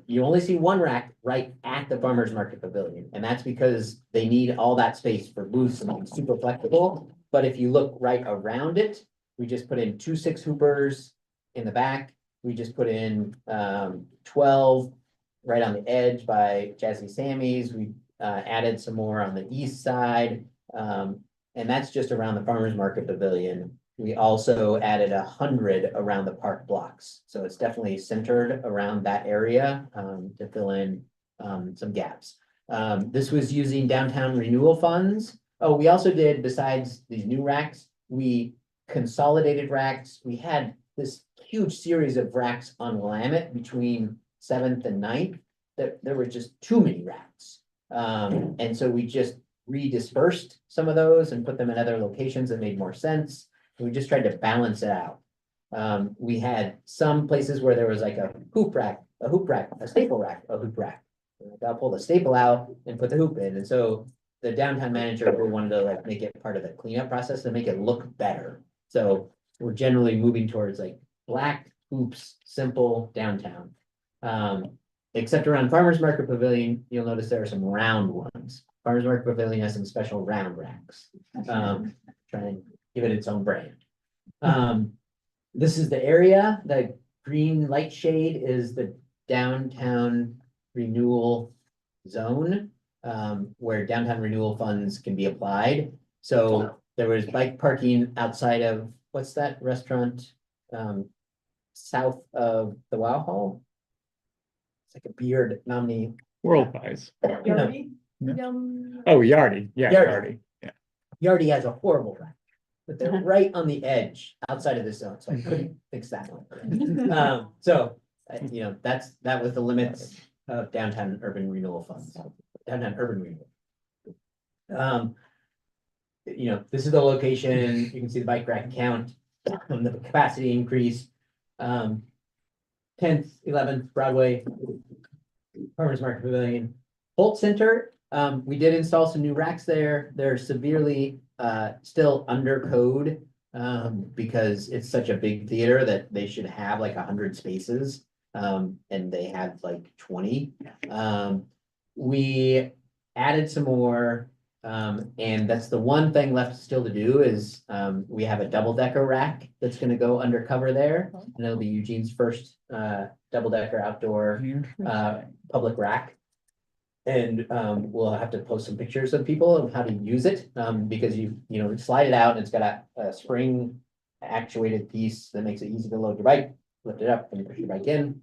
you only see 1 rack right at the Farmers Market Pavilion, and that's because they need all that space for booths and it's super flexible. But if you look right around it, we just put in 2 6 hoopers in the back. We just put in 12 right on the edge by Jazzy Sammy's. We added some more on the east side, and that's just around the Farmers Market Pavilion. We also added 100 around the park blocks. So it's definitely centered around that area to fill in some gaps. This was using downtown renewal funds. Oh, we also did, besides these new racks, we consolidated racks. We had this huge series of racks on Willamette between 7th and 9th. There were just too many racks. And so we just redispersed some of those and put them in other locations that made more sense. We just tried to balance it out. We had some places where there was like a staple rack, a hoop rack. I'll pull the staple out and put the hoop in. And so the downtown manager, we wanted to like make it part of the cleanup process and make it look better. So we're generally moving towards like black hoops, simple downtown. Except around Farmers Market Pavilion, you'll notice there are some round ones. Farmers Market Pavilion has some special round racks. Try and give it its own brand. This is the area, the green light shade is the downtown renewal zone, where downtown renewal funds can be applied. So there was bike parking outside of, what's that restaurant? South of the Wow Hall? It's like a beard nominee. World Pies. Yardy? Yum. Oh, Yardy, yeah, Yardy. Yardy. Yardy has a horrible rack, but they're right on the edge outside of the zone, so I couldn't fix that one. That was the limits of downtown urban renewal funds, downtown urban renewal. This is the location, you can see the bike rack count, the capacity increase. 10th, 11th Broadway, Farmers Market Pavilion, Holt Center. We did install some new racks there. They're severely still under code because it's such a big theater that they should have like 100 spaces. And they have like 20. We added some more. And that's the one thing left still to do is we have a double-decker rack that's gonna go undercover there. And it'll be Eugene's first double-decker outdoor public rack. And we'll have to post some pictures of people of how to use it, because you slide it out and it's got a spring actuated piece that makes it easy to load your bike, lift it up and push your bike in.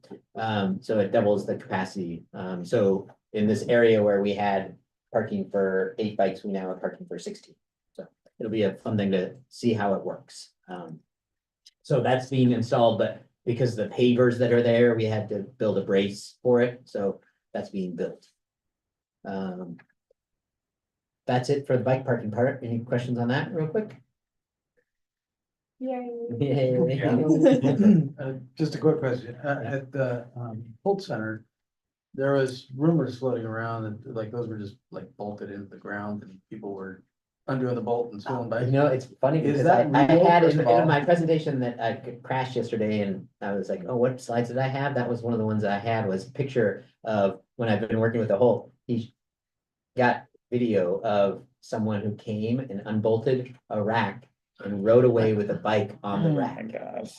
So it doubles the capacity. So in this area where we had parking for 8 bikes, we now have parking for 16. So it'll be a fun thing to see how it works. So that's being installed, but because the pavers that are there, we had to build a brace for it. So that's being built. That's it for the bike parking part. Any questions on that real quick? Just a quick question, at the Holt Center, there was rumors floating around that like those were just like bolted into the ground and people were undoing the bolt and stealing bikes. It's funny Is because that I real, had first in of all? my presentation that I crashed yesterday and I was like, oh, what slides did I have? That was one of the ones that I had was a picture of when I've been working with the Holt. He got video of someone who came and unbolted a rack and rode away with a bike on the Oh my rack. gosh.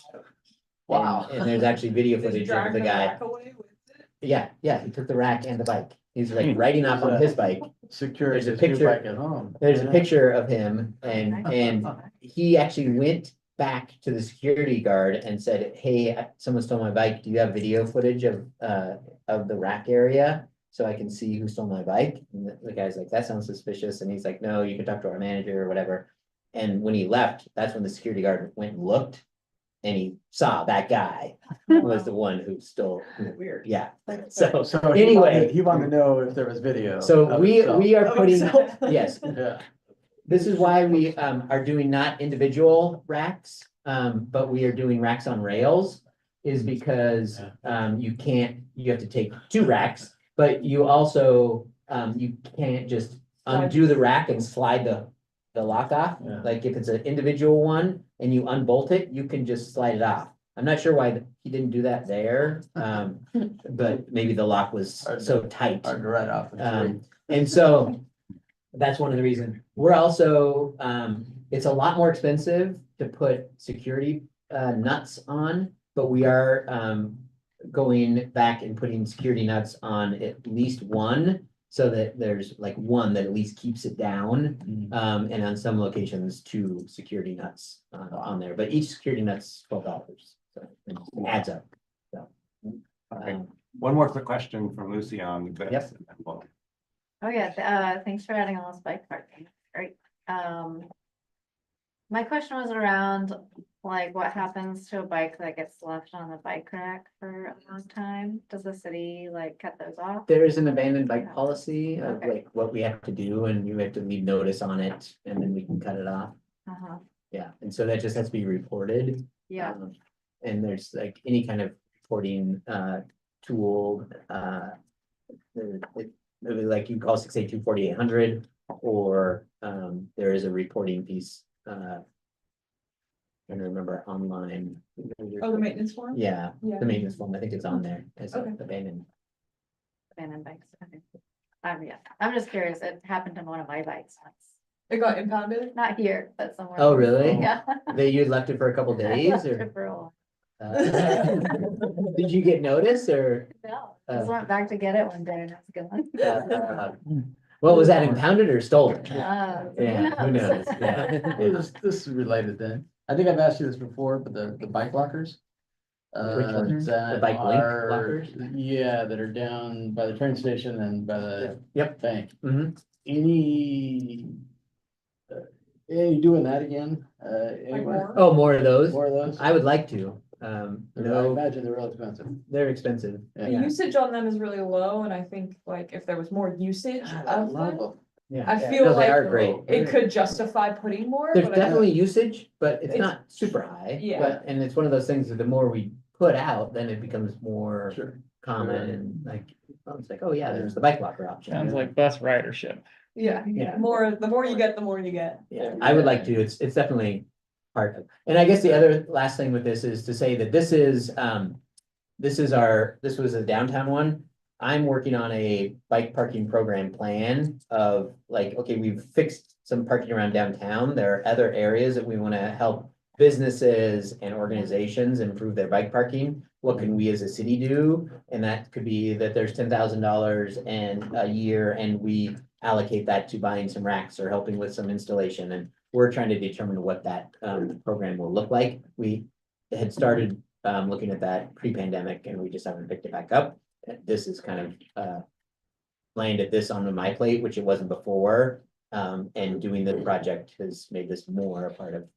Wow. And there's actually video Did you footage drag of the the guy. rack away with it? Yeah, he took the rack and the bike. He's like riding off on his bike. Security, There's a just your picture- bike at home. There's a picture of him and he actually went back to the security guard and said, hey, someone stole my bike. Do you have video footage of the rack area? So I can see who stole my bike. And the guy's like, that sounds suspicious. And he's like, no, you can talk to our manager or whatever. And when he left, that's when the security guard went and looked. And he saw that guy was the one who stole. Weird. Yeah. So So anyway. he wanted to know if there was video. So of we itself. are Of putting, himself. yes, Yeah. this is why we are doing not individual racks, but we are doing racks on rails. Is because you have to take 2 racks, but you also you can't just undo the rack and slide the lock off. Yeah. Like if it's an individual one and you unbolt it, you can just slide it off. I'm not sure why he didn't do that there, but maybe the lock was so tight. Hard to write off. the tree. And so that's one of the reasons. We're also, it's a lot more expensive to put security nuts on, but we are going back and putting security nuts on at least one so that there's like one that at least keeps it down. And on some locations, 2 security nuts on there, but each security nut's $12. So it adds up. So. One more quick question from Lucy on this. Yep. and then we'll- Oh, yeah, thanks for adding all this bike parking, great. My question was around, like, what happens to a bike that gets left on the bike rack for a long time? Does the city like cut those off? There is an abandoned bike policy of Okay. like what we have to do, and you have to leave notice on it, and then we can cut it off. Uh-huh, Yeah, and so that just has to be reported. yeah, And there's like any kind of reporting tool, maybe like you call 682-4800, or there is a reporting piece. Trying to remember online. Oh, the maintenance form? Yeah, Yeah. the maintenance form, I think it's on there as Okay. abandoned. abandoned bikes, okay. Yeah, I'm just curious, it happened to one of my bikes once, It got impounded? not here, but somewhere. Oh, else. really? Yeah. You left it for a couple I days left or? it for a while. Did you get notice or? No, just went back to get it one day and it's gone. What was that, impounded or stolen? Who Yeah, who knows? knows? Yeah. This is related then. I think I've asked you this before, but the bike lockers. Which ones? The That bike link are- lockers? Yeah, that are down by the train station and by the Yep. bank. Mhm. Any doing that again? Like Anywhere? more? Oh, more of those? More of those? I would like to. I No, imagine they're real expensive. they're expensive. Yeah. The usage on them is really low, and I think like if there was more usage I of love them, them. Yeah. I Yeah, feel no, they like are great. it could justify putting more. There's but I- definitely usage, but it's It's- not super high. Yeah. But, and it's one of those things that the more we put out, then it becomes more Sure. common and like, well, it's like, oh yeah, there's the bike locker option. Sounds like bus ridership. Yeah, Yeah. the more you get, the more you get. Yeah, I would like to, it's definitely part of, and I guess the other last thing with this is to say that this was a downtown one. I'm working on a bike parking program plan of like, okay, we've fixed some parking around downtown. There are other areas that we want to help businesses and organizations improve their bike parking. What can we as a city do? And that could be that there's $10,000 and a year and we allocate that to buying some racks or helping with some installation. And we're trying to determine what that program will look like. We had started looking at that pre-pandemic and we just haven't picked it back up. This is kind of landed this onto my plate, which it wasn't before. And doing the project has made this more a part of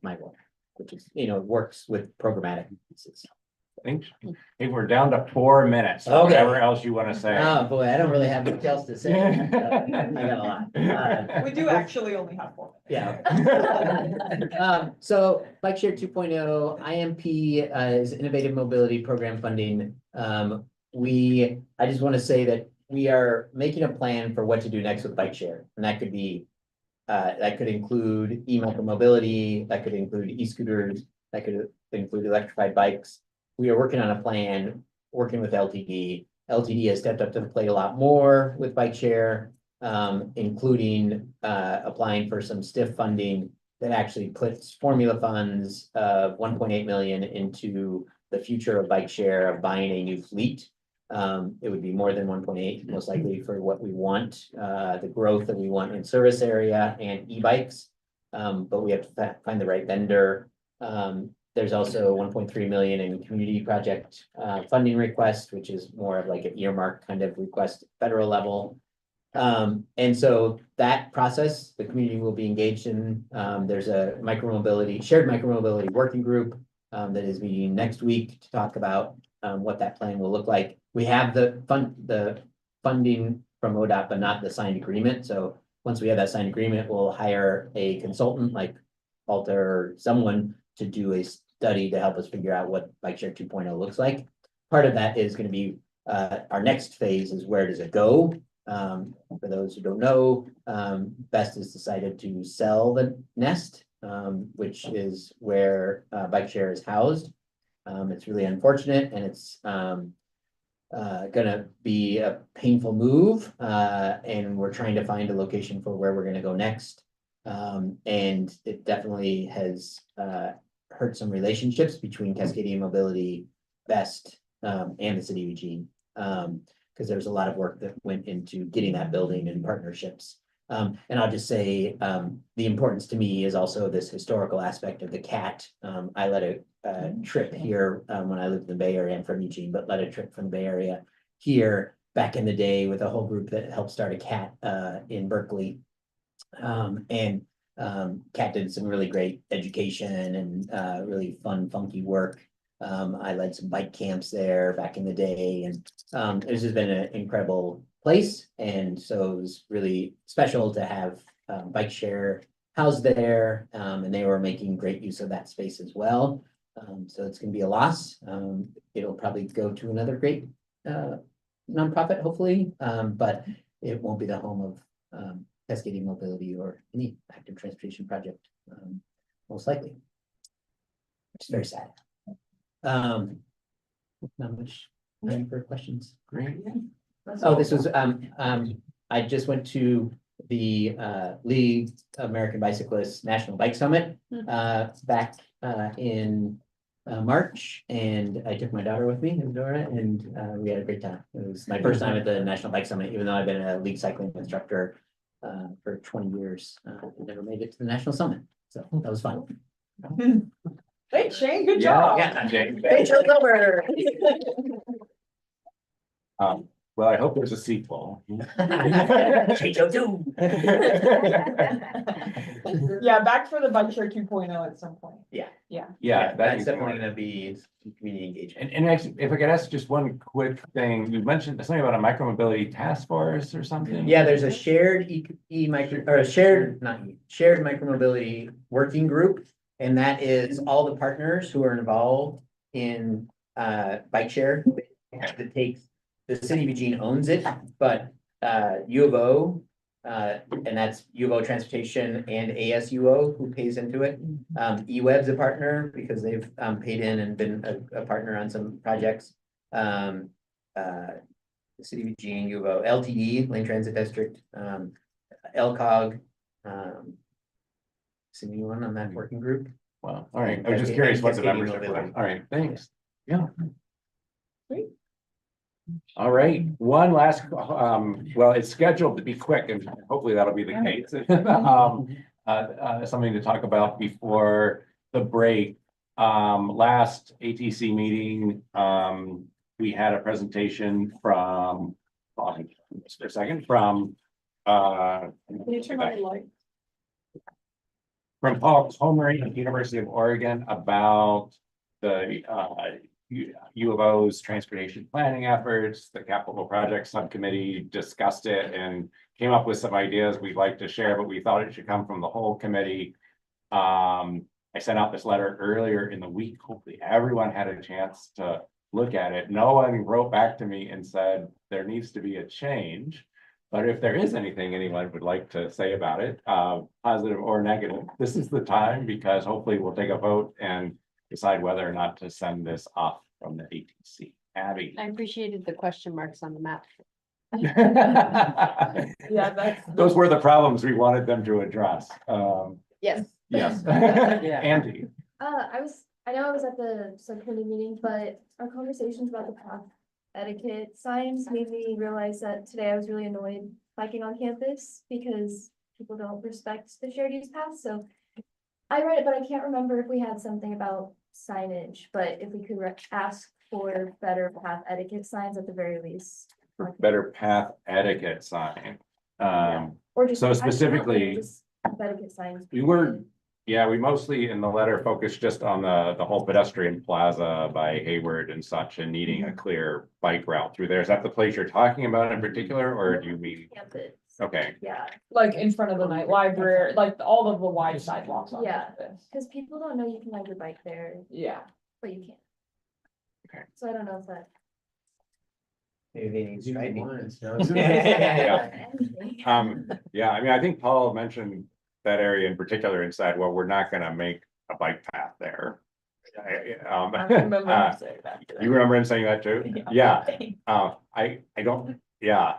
my work, which is, works with programmatic pieces. I think we're down to 4 minutes, so Okay. whatever else you want to say. Oh, boy, I don't really have much else to say. I got a lot. We do actually only have 4 minutes. Yeah. So Bike Share 2.0, IMP is Innovative Mobility Program funding. I just want to say that we are making a plan for what to do next with Bike Share, and that could be that could include e-micromobility, that could include e-scooters, that could include electrified bikes. We are working on a plan, working with LTD. LTD has stepped up to the plate a lot more with Bike Share, including applying for some STIF funding that actually puts formula funds of 1.8 million into the future of Bike Share, of buying a new fleet. It would be more than 1.8, most likely for what we want, the growth that we want in service area and e-bikes. But we have to find the right vendor. There's also 1.3 million in community project funding request, which is more of like an earmark kind of request at federal level. And so that process, the community will be engaged in. There's a shared micromobility working group that is meeting next week to talk about what that plan will look like. We have the funding from ODOT, but not the signed agreement. So once we have that signed agreement, we'll hire a consultant like Alta or someone to do a study to help us figure out what Bike Share 2.0 looks like. Part of that is going to be our next phase is where does it go? For those who don't know, Best has decided to sell the Nest, which is where Bike Share is housed. It's really unfortunate and it's gonna be a painful move, and we're trying to find a location for where we're gonna go next. And it definitely has hurt some relationships between Cascadia Mobility, Best, and the city of Eugene. Because there's a lot of work that went into getting that building and partnerships. And I'll just say, the importance to me is also this historical aspect of the CAT. I led a trip here when I lived in the Bay Area. I'm from Eugene, but led a trip from the Bay Area here back in the day with a whole group that helped start a CAT in Berkeley. And Kat did some really great education and really fun, funky work. I led some bike camps there back in the day, and this has been an incredible place. And so it was really special to have Bike Share housed there, and they were making great use of that space as well. So it's gonna be a loss. It'll probably go to another great nonprofit, hopefully, but it won't be the home of Cascading Mobility or any active transportation project, most likely. Which is very sad. Not much time for questions. Great. Oh, this was, I just went to the League of American Bicyclists National Bike Summit back in March, and I took my daughter with me, Dora, and we had a great time. It was my first time at the National Bike Summit, even though I've been a league cycling instructor for 20 years. I never made it to the National Summit, so that was fun. Thanks, Shane, good Yeah, job. yeah, Jane. Hey, show's over. Well, I hope there's a sequel. Chicho too. Yeah, back for the Bike Share 2.0 at some point. Yeah, That's that's definitely gonna be community engagement. And actually, if I could ask just one quick thing, you mentioned something about a micromobility task force or something? Yeah, there's a shared micro, or a shared, not shared micromobility working group. And that is all the partners who are involved in bike share. That takes, the city of Eugene owns it, but U of O, and that's U of O Transportation and ASUO who pays into it. eWeb's a partner because they've paid in and been a partner on some projects. The city of Eugene, U of O, LTD, Lane Transit District, LCOG. Is anyone on that working group? Well, all right, I was just curious what the membership was. All right, thanks. Yeah. Great. All right, one last, well, it's scheduled to be quick and hopefully that'll be the case. Something to talk about before the break. Last ATC meeting, we had a presentation from, just a second, from Can you turn on your light? from Paul Homery at the University of Oregon about the U of O's transportation planning efforts. The capital project subcommittee discussed it and came up with some ideas we'd like to share, but we thought it should come from the whole committee. I sent out this letter earlier in the week. Hopefully everyone had a chance to look at it. No one wrote back to me and said there needs to be a change. But if there is anything anyone would like to say about it, positive or negative, this is the time, because hopefully we'll take a vote and decide whether or not to send this off from the ATC. Abby. I appreciated the question marks on the map. Yeah, that's. Those were the problems we wanted them to address. Yes. Yes. Yeah. Andy. I know I was at the subcommittee meeting, but our conversations about the path etiquette signs made me realize that today I was really annoyed biking on campus because people don't respect the shared use path. So I read it, but I can't remember if we had something about signage, but if we could ask for better path etiquette signs at the very least. Better path etiquette sign. Or just. So I don't know, specifically, just etiquette signs. we mostly in the letter focused just on the whole pedestrian plaza by Hayward and such, and needing a clear bike route through there. Is that the place you're talking about in particular, or do you mean? Campus. Okay, Yeah, Like in front of the night library, like all of the wide sidewalks on Yeah. campus. because people don't know you can ride your bike there, Yeah. but you can't. Okay. So I don't know if that. Maybe they need striping. Yeah. Anything. yeah, I mean, I think Paul mentioned that area in particular and said, well, we're not gonna make a bike path there. I remember him saying that. You remember him saying that too? Yeah, I don't, yeah,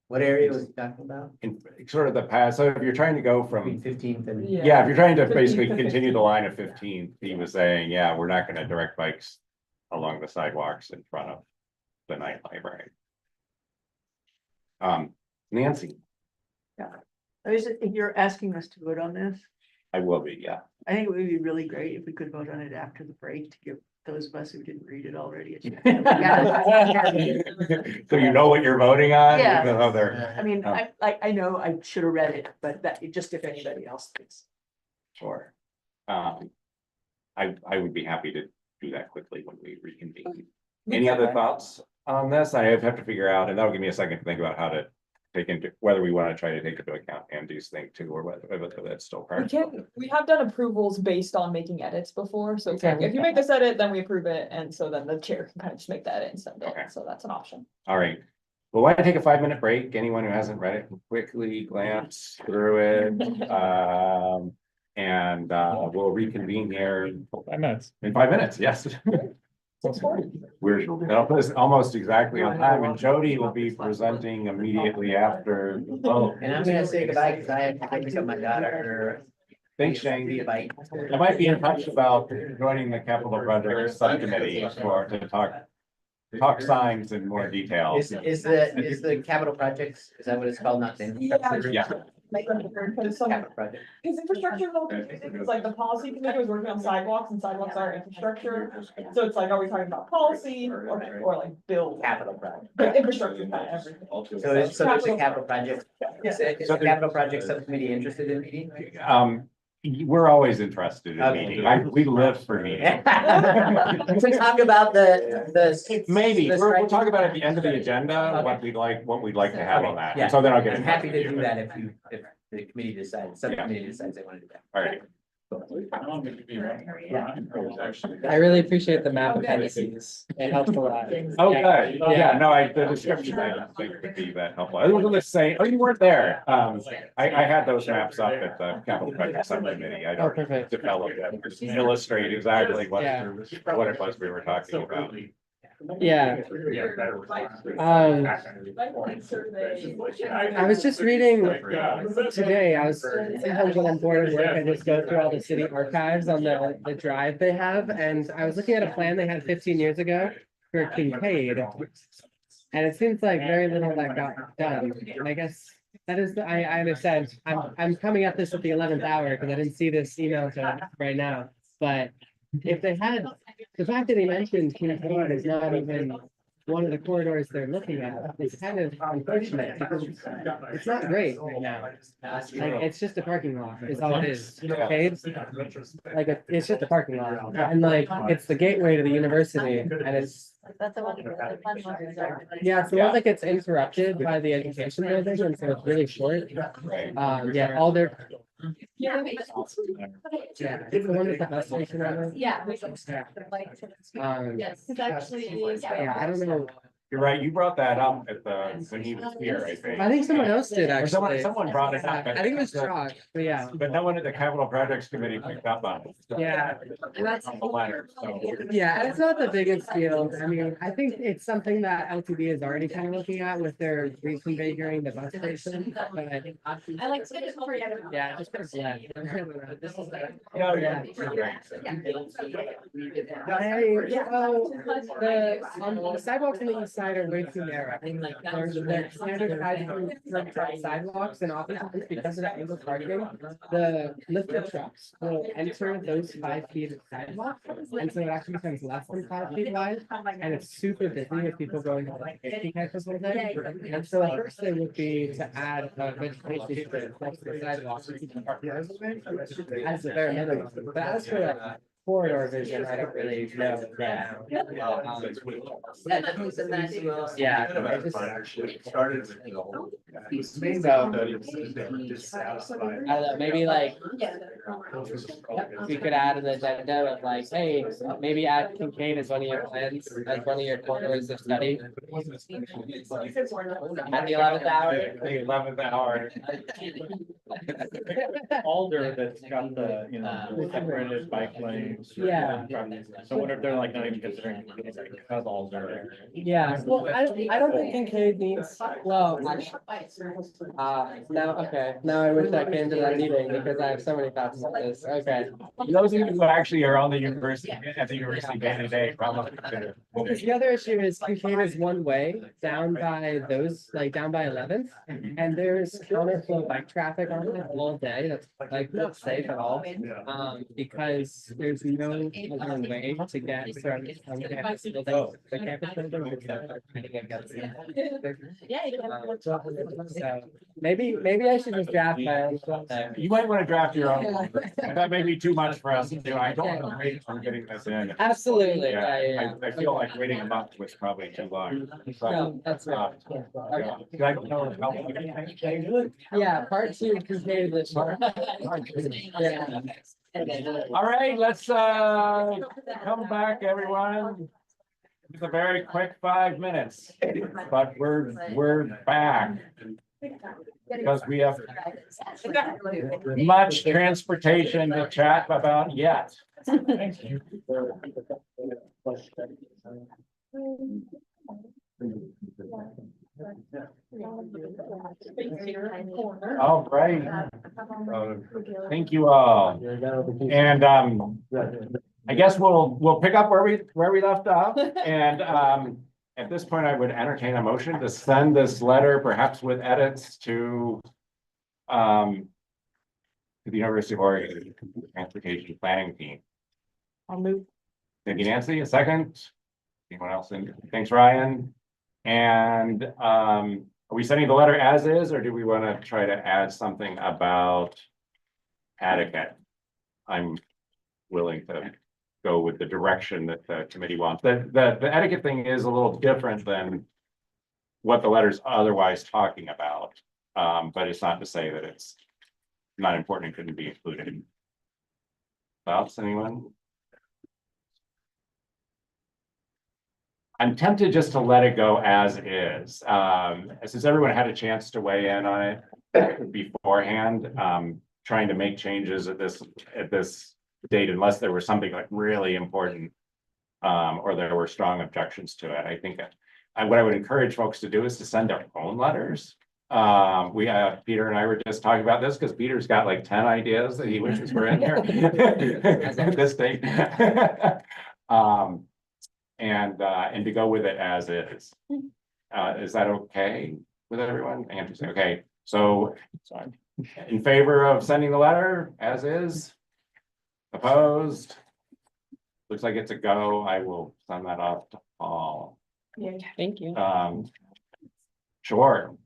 What area was he talking about? in sort of the path, so if you're trying to go Between from, 15th and. yeah, if you're trying to 15th basically to continue the 15th. line of 15th, he was saying, yeah, we're not gonna direct bikes along the sidewalks in front of the night library. Nancy, If you're asking us to vote on this, I will be, yeah. I think it would be really great if we could vote on it after the break to give those of us who didn't read it already. So you know what you're voting on? Yeah. even though they're- I mean, I know I should have read it, but that, just if anybody else thinks. Sure. I would be happy to do that quickly when we reconvene. Any other thoughts on this? I have to figure out, and that'll give me a second to think about how to take into, whether we want to try to take into account Andy's thing too, or whether that's still part. We have done approvals based on making edits before, so it's like, if you make this edit, then we approve it, and so then the chair can kind of just make the edit and send Okay. it, so that's an option. All right. Well, why don't I take a 5-minute break? Anyone who hasn't read it can quickly glance through it. And we'll reconvene here 5 minutes. in 5 minutes. Yes. 6:40. We're almost exactly on time, and Jody will be presenting immediately after the vote. And I'm gonna say goodbye because I have to pick up my daughter. Thanks, Shane. Bye. I might be in touch about joining the capital project subcommittee to talk signs in more detail. Is the capital projects, is that what it's called, not the infrastructure? Yeah. Because Capital project. infrastructure is all confusing, because like the policy committee was working on sidewalks, and sidewalks are infrastructure, so it's like, are we talking about policy or like build? Capital project. But infrastructure is kind of everything. So there's a capital project. Is So the capital project subcommittee interested in meeting? We're always interested in Okay. meeting. We live for meetings. To talk about the. Maybe, the we'll talk about at the end of the agenda, what we'd like to have on that. Yeah. And so then I'll get. I'm in touch happy with to you. do that if the committee decides, subcommittee decides they want to do that. All right. I really appreciate the map appendices. It helps a lot. Oh, good. Yeah, no, the description I don't think would be that helpful. I was gonna say, oh, you weren't there. I had those maps up at the capital project subcommittee. I Oh, perfect. developed them to illustrate exactly what Yeah. it was we were talking about. Yeah. I was just reading today, sometimes when I'm bored at work, I just go through all the city archives on the drive they have, and I was looking at a plan they had 15 years ago for Kincaid. And it seems like very little that got done, and I guess that is, I understand, I'm coming at this at the 11th hour, because I didn't see this email to right now, but if they had, the fact that he mentioned Kincaid is not even one of the corridors they're looking at, it's kind of unfortunate, because it's not great right now. Like, it's just a parking lot, is all it is. Kincaid's, like, it's just a parking lot, and like, it's the gateway to the university, and it's, That's the one, the fun ones are. yeah, it's the one that gets interrupted by the education building, and so it's really short. Yeah, all their, Yeah. yeah, it's the one with the bus station on it. Yeah. Yes. It actually is. Yeah, I don't know. You're right, you brought that up when he was here, I think. I think someone else did, Or actually. someone brought it up. I think it was Josh, but yeah. But no one at the capital projects committee picked up on it. Yeah. The letter, so. Yeah, and it's not the biggest deal. I mean, I think it's something that LTD is already kind of looking at with their reconfiguring the bus station, but I like to just forget about. yeah, just kind of glad. No, Yeah. The sidewalks on the east side are way too narrow. They're standard height sidewalks and oftentimes because of that angle parking, the lifted trucks will enter those 5 feet of sidewalk. And so it actually becomes less than 5 feet wide, and it's super busy with people going to like 50 types of day. And so the first thing would be to add a vegetation strip next to the sidewalk to keep the parking as a bare minimum. But as for like corridor vision, I don't really know. Yeah. Yeah. I don't know, maybe like we could add an agenda of like, hey, maybe add Kincaid as one of your plans, as one of your corridors of study. At the 11th hour. The 11th hour. Alder that's got the, you know, separated bike lanes. Yeah. So what if they're like not even considering, because Alder there? Yeah, well, I don't think Kincaid needs, well, now, okay, now I wish I came to that meeting because I have so many thoughts on this, okay. Those of you who actually are on the university, at the university day to day, probably consider. Because the other issue is Kincaid is one way down by those, like down by 11th. And there's counterflow bike traffic on it all day, that's like not safe at all. Because there's no other way to get from the campus building to the campus building without finding a gas station. So maybe I should just draft my own. You might want to draft your own. That may be too much for us to do. I don't want to wait on getting this in. Absolutely. Yeah, I feel like waiting a month was probably too long. No, that's right. Yeah, part two compared to this part. Yeah. All right, let's come back, everyone. It's a very quick 5 minutes, but we're back because we have much transportation to chat about yet. All right. Thank you all. And I guess we'll pick up where we left off. And at this point, I would entertain a motion to send this letter, perhaps with edits, to the University of Oregon Transportation Planning Team. I'll move. Thank you, Nancy. A second. Anyone else? Thanks, Ryan. And are we sending the letter as is, or do we want to try to add something about etiquette? I'm willing to go with the direction that the committee wants. The etiquette thing is a little different than what the letter's otherwise talking about. But it's not to say that it's not important and couldn't be included. Thoughts, anyone? I'm tempted just to let it go as is. Since everyone had a chance to weigh in on it beforehand, trying to make changes at this date, unless there was something like really important, or there were strong objections to it. I think what I would encourage folks to do is to send their own letters. Peter and I were just talking about this because Peter's got like 10 ideas that he wishes were in here at this date. And to go with it as is. Is that okay with everyone? Andrew's okay. So in favor of sending the letter as is? Opposed? Looks like it's a go. I will send that off to Paul. Yeah, thank you. Sure.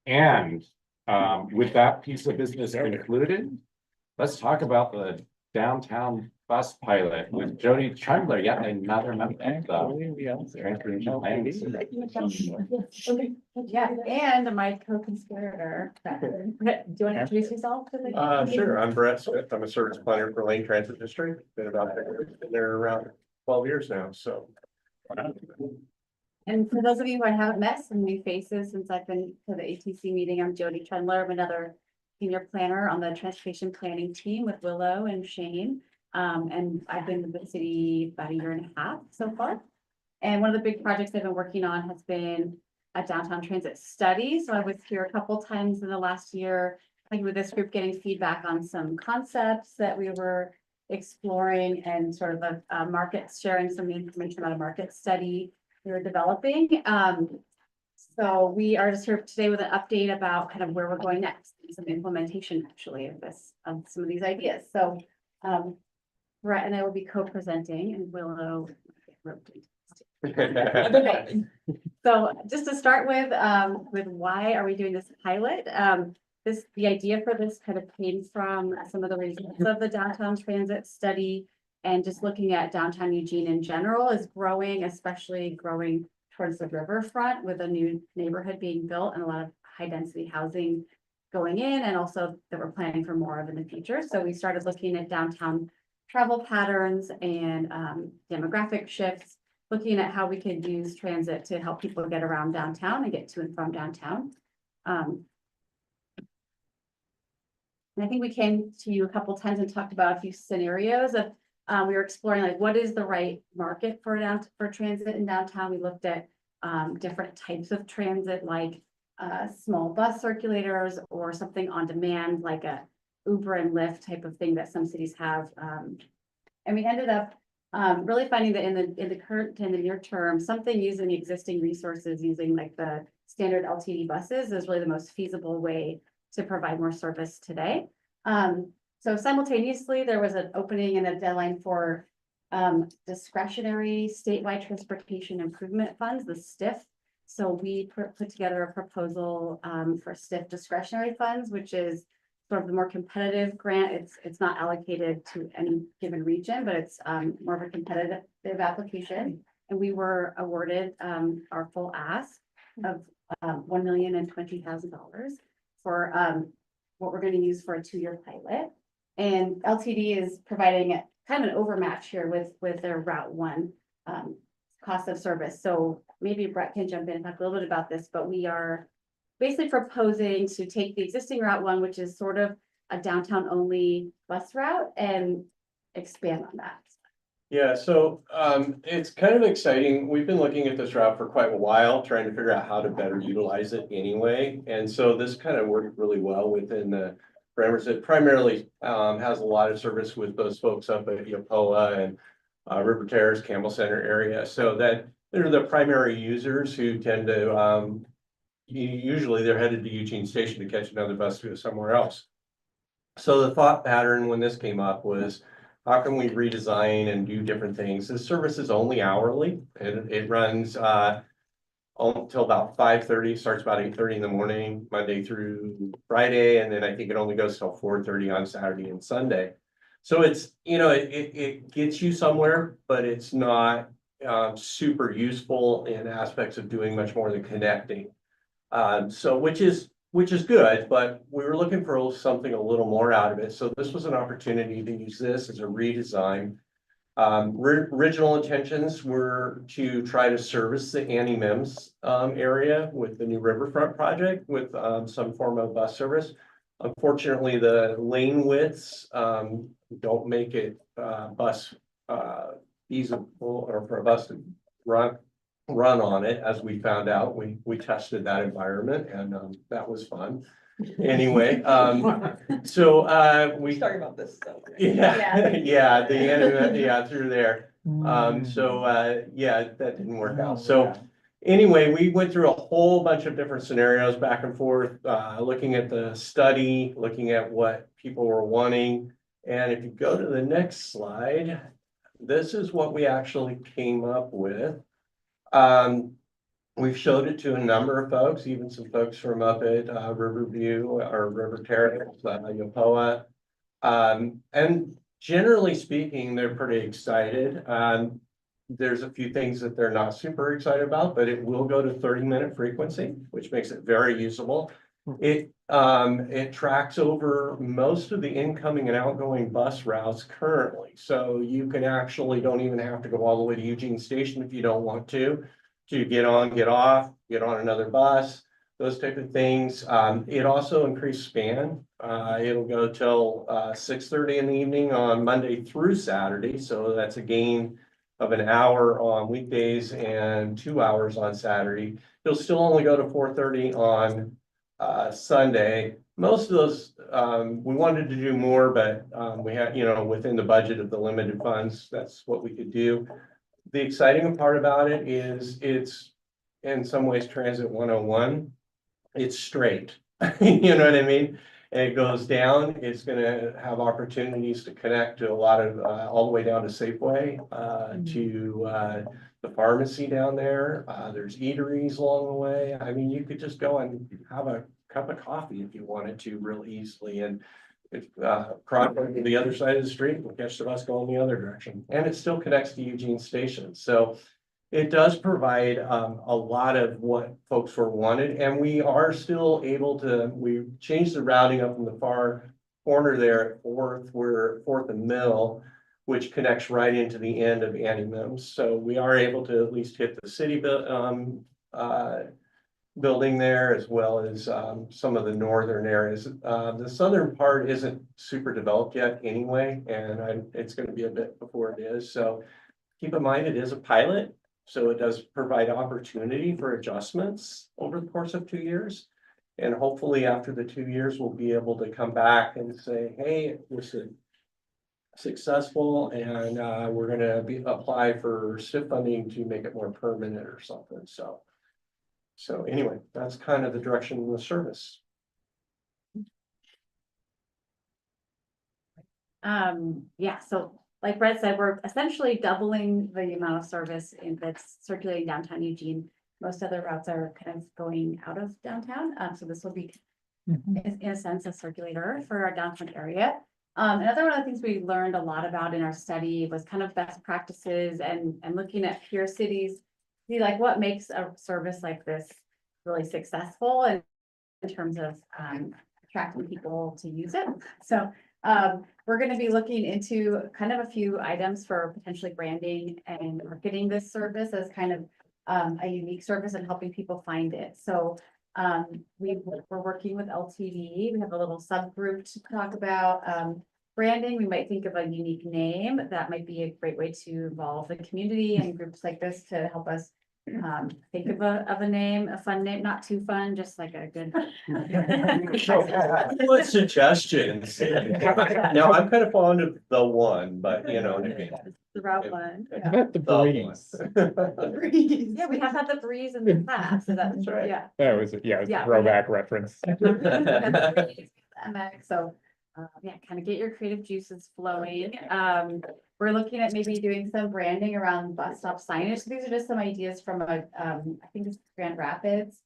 And with that piece of business included, let's talk about the downtown bus pilot with Jody Trembler, yet another member of the Transportation Planning. Yeah, and my co-conspirator. Do you want to introduce yourself? Sure, I'm Brett Smith. I'm a service planner for Lane Transit District. Been there around 12 years now, so. And for those of you who I haven't met, some new faces since I've been to the ATC meeting, I'm Jody Trendler. I'm another senior planner on the transportation planning team with Willow and Shane. And I've been with the city about 1.5 years so far. And one of the big projects I've been working on has been a downtown transit study. So I was here a couple times in the last year, like with this group, getting feedback on some concepts that we were exploring and sort of a market, sharing some information about a market study we were developing. So we are just here today with an update about kind of where we're going next, some implementation actually of some of these ideas. So Brett and I will be co-presenting, and Willow. Okay. So just to start with why are we doing this pilot? The idea for this kind of came from some of the results of the downtown transit study, and just looking at downtown Eugene in general is growing, especially growing towards the riverfront with a new neighborhood being built and a lot of high density housing going in, and also that we're planning for more of in the future. So we started looking at downtown travel patterns and demographic shifts, looking at how we could use transit to help people get around downtown and get to and from downtown. And I think we came to you a couple times and talked about a few scenarios of we were exploring like what is the right market for transit in downtown. We looked at different types of transit, like small bus circulators or something on demand, like a Uber and Lyft type of thing that some cities have. And we ended up really finding that in the near term, something using existing resources, using like the standard LTD buses is really the most feasible way to provide more service today. So simultaneously, there was an opening and a deadline for discretionary statewide transportation improvement funds, the STIF. So we put together a proposal for STIF discretionary funds, which is sort of the more competitive grant. It's not allocated to any given region, but it's more of a competitive application. And we were awarded our full ask of $1,020,000 for what we're going to use for a 2-year pilot. And LTD is providing kind of an overmatch here with their Route 1 cost of service. So maybe Brett can jump in and talk a little bit about this, but we are basically proposing to take the existing Route 1, which is sort of a downtown only bus route, and expand on that. Yeah, so it's kind of exciting. We've been looking at this route for quite a while, trying to figure out how to better utilize it anyway. And so this kind of worked really well within the parameters. It primarily has a lot of service with those folks up at Yopoa and River Terrace, Campbell Center area. So that they're the primary users who tend to usually they're headed to Eugene Station to catch another bus to go somewhere else. So the thought pattern when this came up was, how can we redesign and do different things? This service is only hourly. It runs until about 5:30, starts about 8:30 in the morning, Monday through Friday. And then I think it only goes till 4:30 on Saturday and Sunday. So it's, you know, it gets you somewhere, but it's not super useful in aspects of doing much more than connecting. So which is good, but we were looking for something a little more out of it. So this was an opportunity to use this as a redesign. Original intentions were to try to service the Annie Mims area with the new Riverfront project with some form of bus service. Unfortunately, the lane widths don't make it bus feasible, or for a bus to run on it. As we found out, we tested that environment, and that was fun. Anyway, so we Talking about this stuff. yeah, the anime, through there. So yeah, that didn't work out. So anyway, we went through a whole bunch of different scenarios back and forth, looking at the study, looking at what people were wanting. And if you go to the next slide, this is what we actually came up with. We've showed it to a number of folks, even some folks from up at Riverview or River Terrace, Yopoa. And generally speaking, they're pretty excited. There's a few things that they're not super excited about, but it will go to 30-minute frequency, which makes it very usable. It tracks over most of the incoming and outgoing bus routes currently. So you can actually don't even have to go all the way to Eugene Station if you don't want to get on, get off, get on another bus, those type of things. It also increased span. It'll go till 6:30 in the evening on Monday through Saturday. So that's a gain of an hour on weekdays and 2 hours on Saturday. It'll still only go to 4:30 on Sunday. Most of those, we wanted to do more, but we had, you know, within the budget of the limited funds, that's what we could do. The exciting part about it is it's in some ways Transit 101. It's straight, you know what I mean? And it goes down. It's going to have opportunities to connect to a lot of, all the way down to Safeway, to the pharmacy down there. There's eateries along the way. I mean, you could just go and have a cup of coffee if you wanted to really easily. And if cross to the other side of the street and catch the bus going the other direction. And it still connects to Eugene Station. So it does provide a lot of what folks were wanted. And we are still able to, we changed the routing up in the far corner there at 4th, where 4th and Mill, which connects right into the end of Annie Mims. So we are able to at least hit the city building there, as well as some of the northern areas. The southern part isn't super developed yet anyway, and it's going to be a bit before it is. So keep in mind, it is a pilot. So it does provide opportunity for adjustments over the course of 2 years. And hopefully after the 2 years, we'll be able to come back and say, hey, it was successful, and we're going to apply for STIF funding to make it more permanent or something. So anyway, that's kind of the direction of the service. Yeah, so like Brett said, we're essentially doubling the amount of service that's circulating downtown Eugene. Most other routes are kind of going out of downtown, so this will be in a sense a circulator for our downtown area. Another one of the things we learned a lot about in our study was kind of best practices and looking at peer cities, see like what makes a service like this really successful and in terms of attracting people to use it. So we're going to be looking into kind of a few items for potentially branding and marketing this service as kind of a unique service and helping people find it. So we're working with LTD. We have a little subgroup to talk about branding. We might think of a unique name. That might be a great way to involve the community and groups like this to help us think of a name, a fun name, not too fun, just like a good. What suggestions? Now, I'm kind of fond of the one, but you know what I mean. The route one. How about the breeze? Breeze. Yeah, we have had the breeze in the past, so that's right. yeah. That was, yeah, it was Yeah. a throwback reference. MX, so, yeah, kind of get your creative juices flowing. We're looking at maybe doing some branding around bus stop signage. So these are just some ideas from a, I think it's Grand Rapids,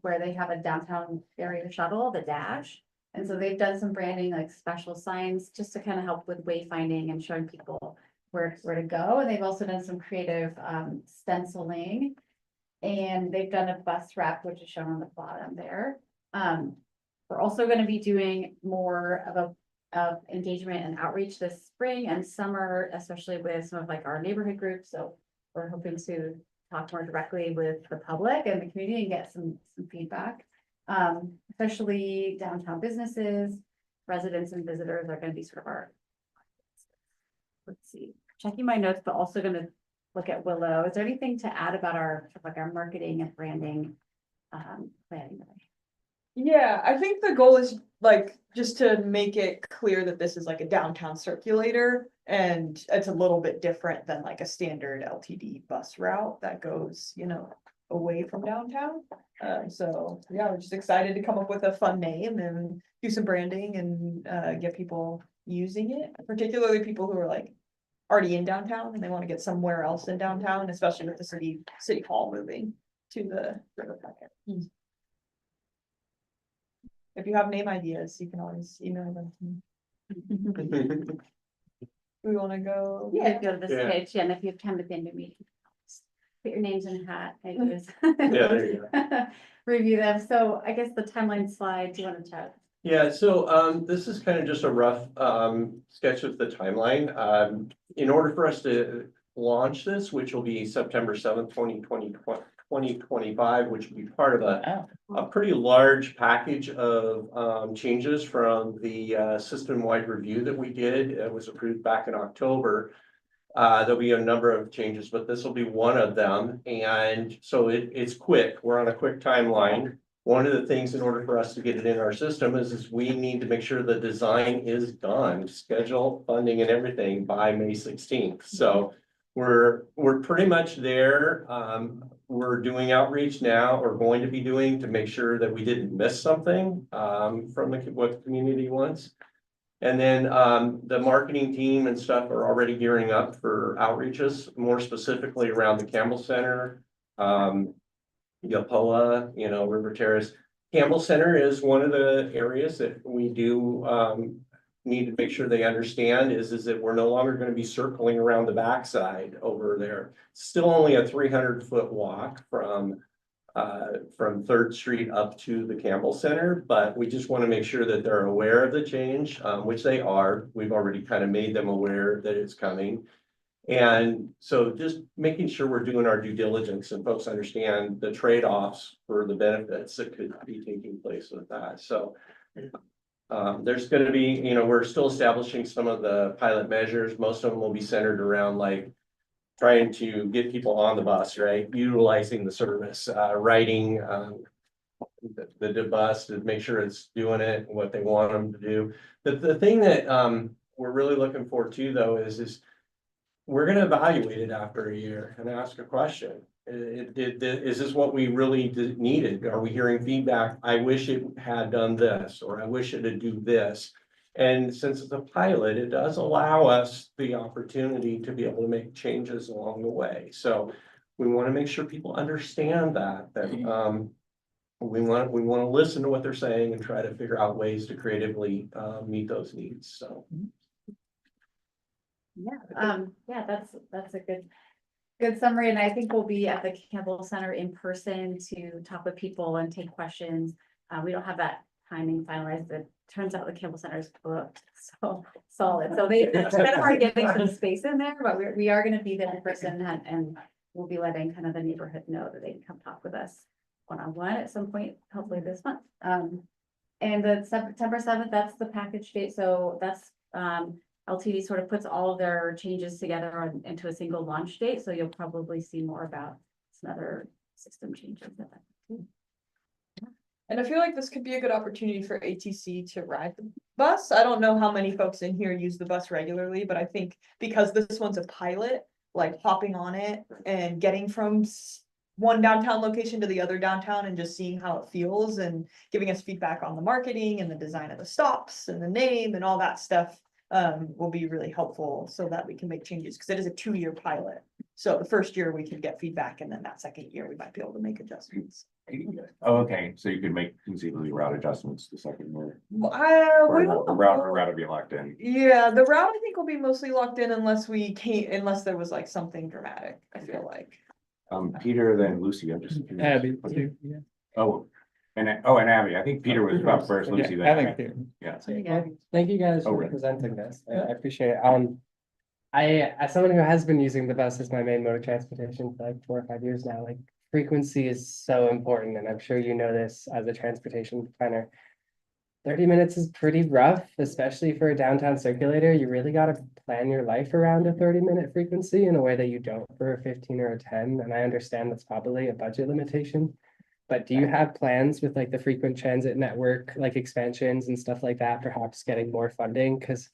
where they have a downtown area shuttle, the Dash. And so they've done some branding, like special signs, just to kind of help with wayfinding and showing people where to go. And they've also done some creative stenciling. And they've done a bus wrap, which is shown on the bottom there. We're also going to be doing more of engagement and outreach this spring and summer, especially with some of like our neighborhood groups. So we're hoping to talk more directly with the public and the community and get some feedback. Especially downtown businesses, residents and visitors are going to be sort of our, let's see, checking my notes, but also going to look at Willow. Is there anything to add about our marketing and branding planning? Yeah, I think the goal is like just to make it clear that this is like a downtown circulator and it's a little bit different than like a standard LTD bus route that goes, you know, away from downtown. So yeah, we're just excited to come up with a fun name and do some branding and get people using it, particularly people who are like already in downtown and they want to get somewhere else in downtown, especially with the city hall moving to the Riverfront area. If you have name ideas, you can always email them to me. We want to go. Yeah, go to this Yeah. page, and if you have time at the end of the meeting, put your names in a hat. Ideas. Yeah, there you go. Review them. So I guess the timeline slide, do you want to chat? Yeah, so this is kind of just a rough sketch of the timeline. In order for us to launch this, which will be September 7th, 2025, which will be part of a pretty large package of changes from the system-wide review that we did. It was approved back in October. There'll be a number of changes, but this will be one of them. And so it's quick. We're on a quick timeline. One of the things in order for us to get it in our system is we need to make sure the design is done, schedule, funding and everything by May 16th. So we're pretty much there. We're doing outreach now, or going to be doing, to make sure that we didn't miss something from what the community wants. And then the marketing team and stuff are already gearing up for outreaches, more specifically around the Campbell Center, Yapoa, River Terrace. Campbell Center is one of the areas that we do need to make sure they understand is that we're no longer going to be circling around the backside over there. Still only a 300-foot walk from 3rd Street up to the Campbell Center, but we just want to make sure that they're aware of the change, which they are. We've already kind of made them aware that it's coming. And so just making sure we're doing our due diligence and folks understand the trade-offs for the benefits that could be taking place with that. So there's going to be, we're still establishing some of the pilot measures. Most of them will be centered around like trying to get people on the bus, right? Utilizing the service, writing the bus to make sure it's doing it, what they want them to do. The thing that we're really looking for too, though, is we're going to evaluate it after a year and ask a question. Is this what we really needed? Are we hearing feedback? I wish it had done this, or I wish it would do this. And since it's a pilot, it does allow us the opportunity to be able to make changes along the way. So we want to make sure people understand that, we want to listen to what they're saying and try to figure out ways to creatively meet those needs, so. Yeah, that's a good summary, and I think we'll be at the Campbell Center in person to talk with people and take questions. We don't have that timing finalized. It turns out the Campbell Center is booked, so solid. So it's kind of hard getting some space in there, but we are gonna be there in person, and we'll be letting kind of the neighborhood know that they can come talk with us one-on-one at some point, hopefully this month. And the September 7th, that's the package date, so that's LTD sort of puts all of their changes together into a single launch date, so you'll probably see more about some other system changes. And I feel like this could be a good opportunity for ATC to ride the bus. I don't know how many folks in here use the bus regularly, but I think because this one's a pilot, like hopping on it and getting from one downtown location to the other downtown and just seeing how it feels and giving us feedback on the marketing and the design of the stops and the name and all that stuff will be really helpful so that we can make changes, because it is a 2-year pilot. So the first year we can get feedback, and then that second year we might be able to make adjustments. Oh, okay, so you could make conceivably route adjustments the second year. We Or don't the know. route will be locked in. Yeah, the route I think will be mostly locked in unless unless there was like something dramatic, I feel like. Peter, then Lucy, I'm just. curious. Abby, too, yeah. Oh, and Abby, I think Peter was up first, Lucy Yeah, I then. think too. Yeah. Well, thank you guys Oh, for really? presenting this. I appreciate it. As someone who has been using the bus as my main mode of transportation for like 4 or 5 years now, like frequency is so important, and I'm sure you know this as a transportation planner. 30 minutes is pretty rough, especially for a downtown circulator. You really got to plan your life around a 30-minute frequency in a way that you don't for a 15 or a 10. And I understand that's probably a budget limitation. But do you have plans with like the frequent transit network, like expansions and stuff like that, perhaps getting more funding? Because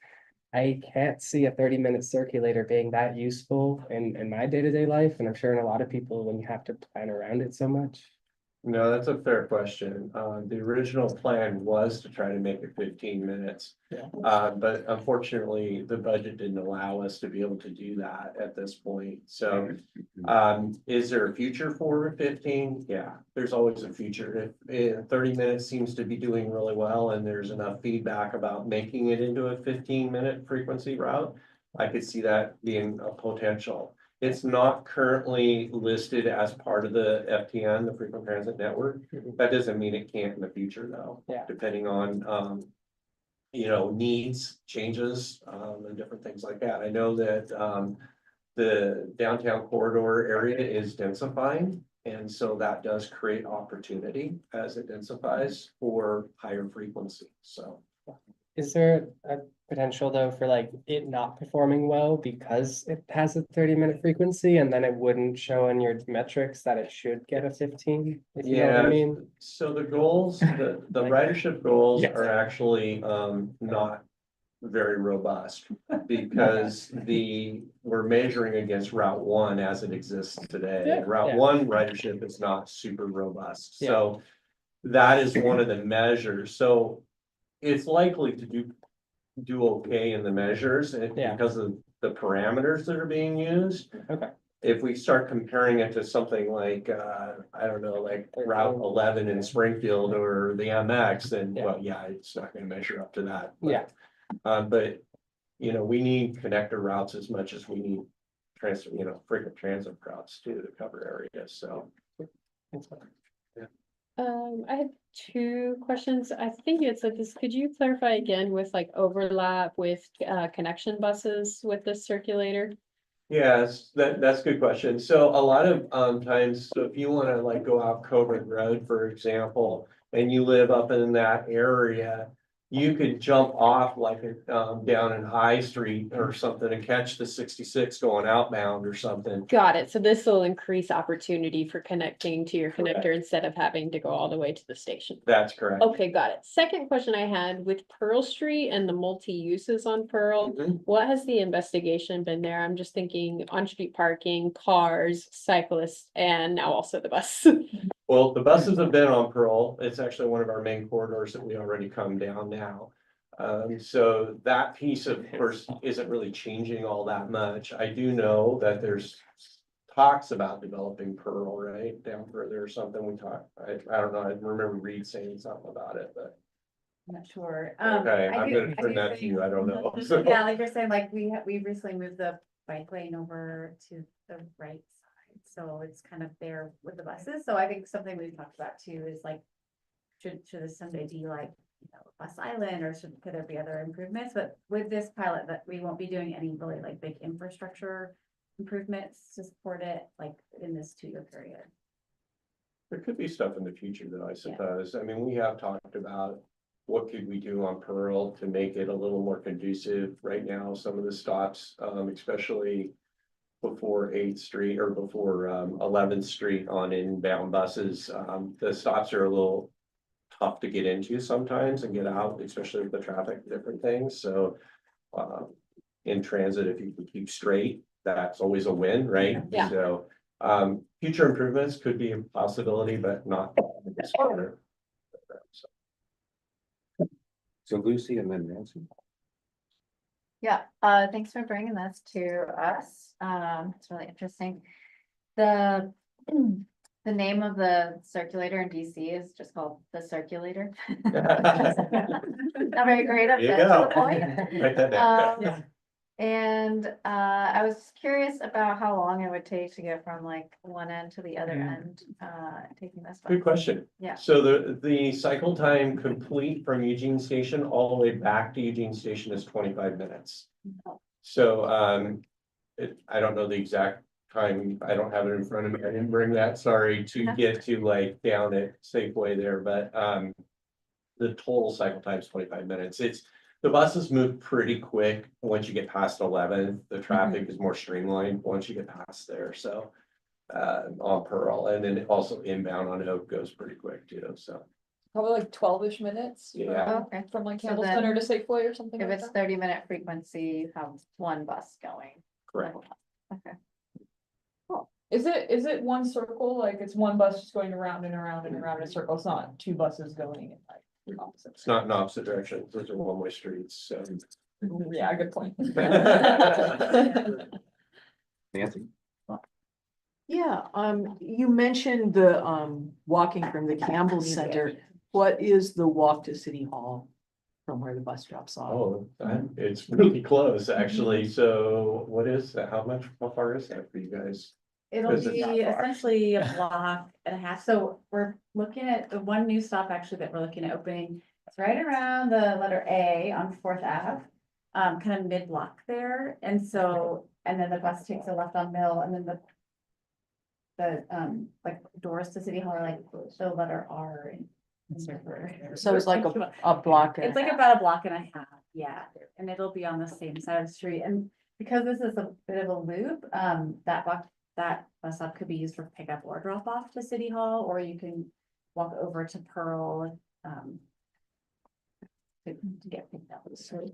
I can't see a 30-minute circulator being that useful in my day-to-day life. And I'm sure in a lot of people when you have to plan around it so much. No, that's a fair question. The original plan was to try to make it 15 minutes. Yeah. But unfortunately, the budget didn't allow us to be able to do that at this point. So, is there a future for 15? Yeah, there's always a future. If 30 minutes seems to be doing really well and there's enough feedback about making it into a 15-minute frequency route, I could see that being a potential. It's not currently listed as part of the FTN, the Frequent Transit Network. That doesn't mean it can't in the future though. Yeah. Depending on, needs, changes, and different things like that. I know that, the downtown corridor area is densifying. And so that does create opportunity as it densifies for higher frequency, so. Is there a potential though for like it not performing well because it has a 30-minute frequency and then it wouldn't show in your metrics that it should get a 15? If you know what I mean? So the goals, the ridership goals Yes. are actually not very robust. Because we're measuring against Route 1 as it exists today. Yeah. Route Yeah. 1 ridership is not super robust, so that is one of the measures, so it's likely to do okay in the measures Yeah. because of the parameters that are being used. Okay. If we start comparing it to something like, I don't know, like Route 11 in Springfield or the MX, then, well, yeah, it's not gonna measure up to that. But, Yeah. But, we need connector routes as much as we need frequent transit routes too to cover areas, so. I had 2 questions. I think you had said this. Could you clarify again with like overlap with connection buses with this circulator? Yes, that's a good question. So a lot of times, so if you want to like go out Covert Road, for example, and you live up in that area, you could jump off like down in High Street or something and catch the 66 going outbound or something. Got it. So this will increase opportunity for connecting to your Correct. connector instead of having to go all the way to the station. That's correct. Okay, got it. Second question I had with Pearl Street and the multi-uses on Pearl, Mhm. what has the investigation been there? I'm just thinking on-street parking, cars, cyclists, and now also the bus. Well, the buses have been on Pearl. It's actually one of our main corridors that we already come down now. So that piece of course isn't really changing all that much. I do know that there's talks about developing Pearl, right, down further or something. We talked, I don't know, I remember Reed saying something about it, but. I'm not sure. Okay, I I'm do- gonna I turn do that to think- you, I don't know. So- Yeah, like you're saying, like we recently moved the bike lane over to the right side, so it's kind of there with the buses. So I think something we've talked about too is like, should this someday be like, you know, bus island, or could there be other improvements? But with this pilot, that we won't be doing any really like big infrastructure improvements to support it, like in this 2-year period. There could be stuff in the future though, I suppose. I mean, we have talked about what could we do on Pearl to make it a little more conducive. Right now, some of the stops, especially before 8th Street or before 11th Street on inbound buses, the stops are a little tough to get into sometimes and get out, especially with the traffic, different things. So in transit, if you can keep straight, that's always a win, right? Yeah. So future improvements could be a possibility, but not this quarter. So Lucy and then Nancy. Yeah, thanks for bringing this to us. It's really interesting. The the name of the circulator in DC is just called the Circulator. Not very creative, There you but to go. the point. Write that down. And I was curious about how long it would take to get from like one end to the other end, taking this. Good question. Yeah. So the cycle time complete from Eugene Station all the way back to Eugene Station is 25 minutes. So I don't know the exact time. I don't have it in front of me. I didn't bring that, sorry, to get to like down at Safeway there, but the total cycle time is 25 minutes. The buses move pretty quick once you get past 11. The traffic is more streamlined once you get past there, so on Pearl, and then also inbound on Oak goes pretty quick too, so. Probably like 12-ish minutes. Yeah. Okay. From like So Campbell then Center to Safeway or something If like it's that. 30-minute frequency, you have one bus going. Correct. Okay. Is it one circle? Like it's one bus just going around and around and around in a circle? It's not two buses going in like opposite. It's not in opposite directions, those are one-way streets, so. Yeah, good point. Nancy. Yeah, you mentioned the, walking from the Campbell Center. What is the walk to City Hall from where the bus drops off? Oh, it's really close, actually, so what is that, how far is that for you guys? It'll Because it's be not far. essentially a block and a half. So we're looking at the one new stop actually that we're looking at opening. It's right around the letter A on 4th Ave, kind of mid-block there. And so, and then the bus takes a left on Mill, and then the like doors to City Hall are like the letter R. So it's like a block. It's like about a block and a half, yeah, and it'll be on the same side of the street, and because this is a bit of a loop, that bus stop could be used for pickup or drop off to City Hall, or you can walk over to Pearl, to get picked up. So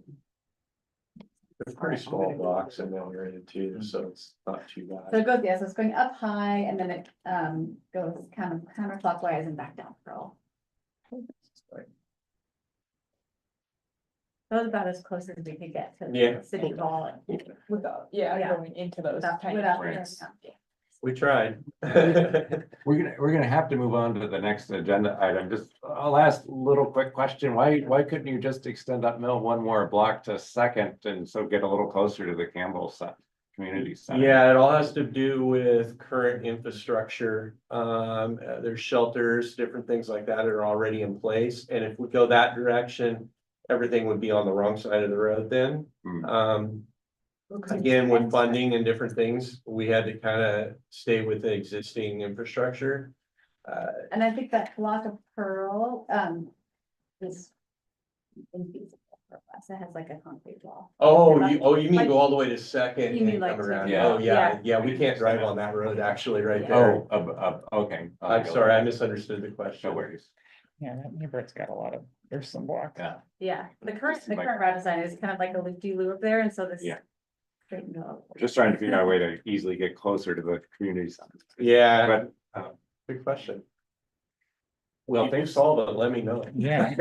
They're pretty small blocks in that area too, so it's not too it bad. goes, yeah, so it's going up high, and then it, goes kind of counterclockwise and back down Pearl. That was about as close as we could get Yeah. to City Hall. Without, Yeah. going into those tiny Without- streets. We tried. We're gonna have to move on to the next agenda item. Just a last little quick question. Why couldn't you just extend up Mill one more block to Second and so get a little closer to the Campbell Community Center? Yeah, it all has to do with current infrastructure. There's shelters, different things like that are already in place, and if we go that direction, everything would be on the wrong side of the road then. Again, with funding and different things, we had to kind of stay with the existing infrastructure. And I think that block of Pearl, is infeasible for us. It has like a concrete wall. You mean go all the way to Second You mean and like come to- around? Yeah. Oh, yeah, we can't drive on that road actually right there. Okay. I'm sorry, I misunderstood the question. No worries. Yeah, that neighborhood's got a lot of, there's some blocks. Yeah. Yeah, the current Like- route design is kind of like a loop-de-loop there, and so this. Yeah. Straightened up. Just trying to figure out a way to easily get closer to the community center. Yeah, But good question. Well, if they solve it, let me know. Yeah.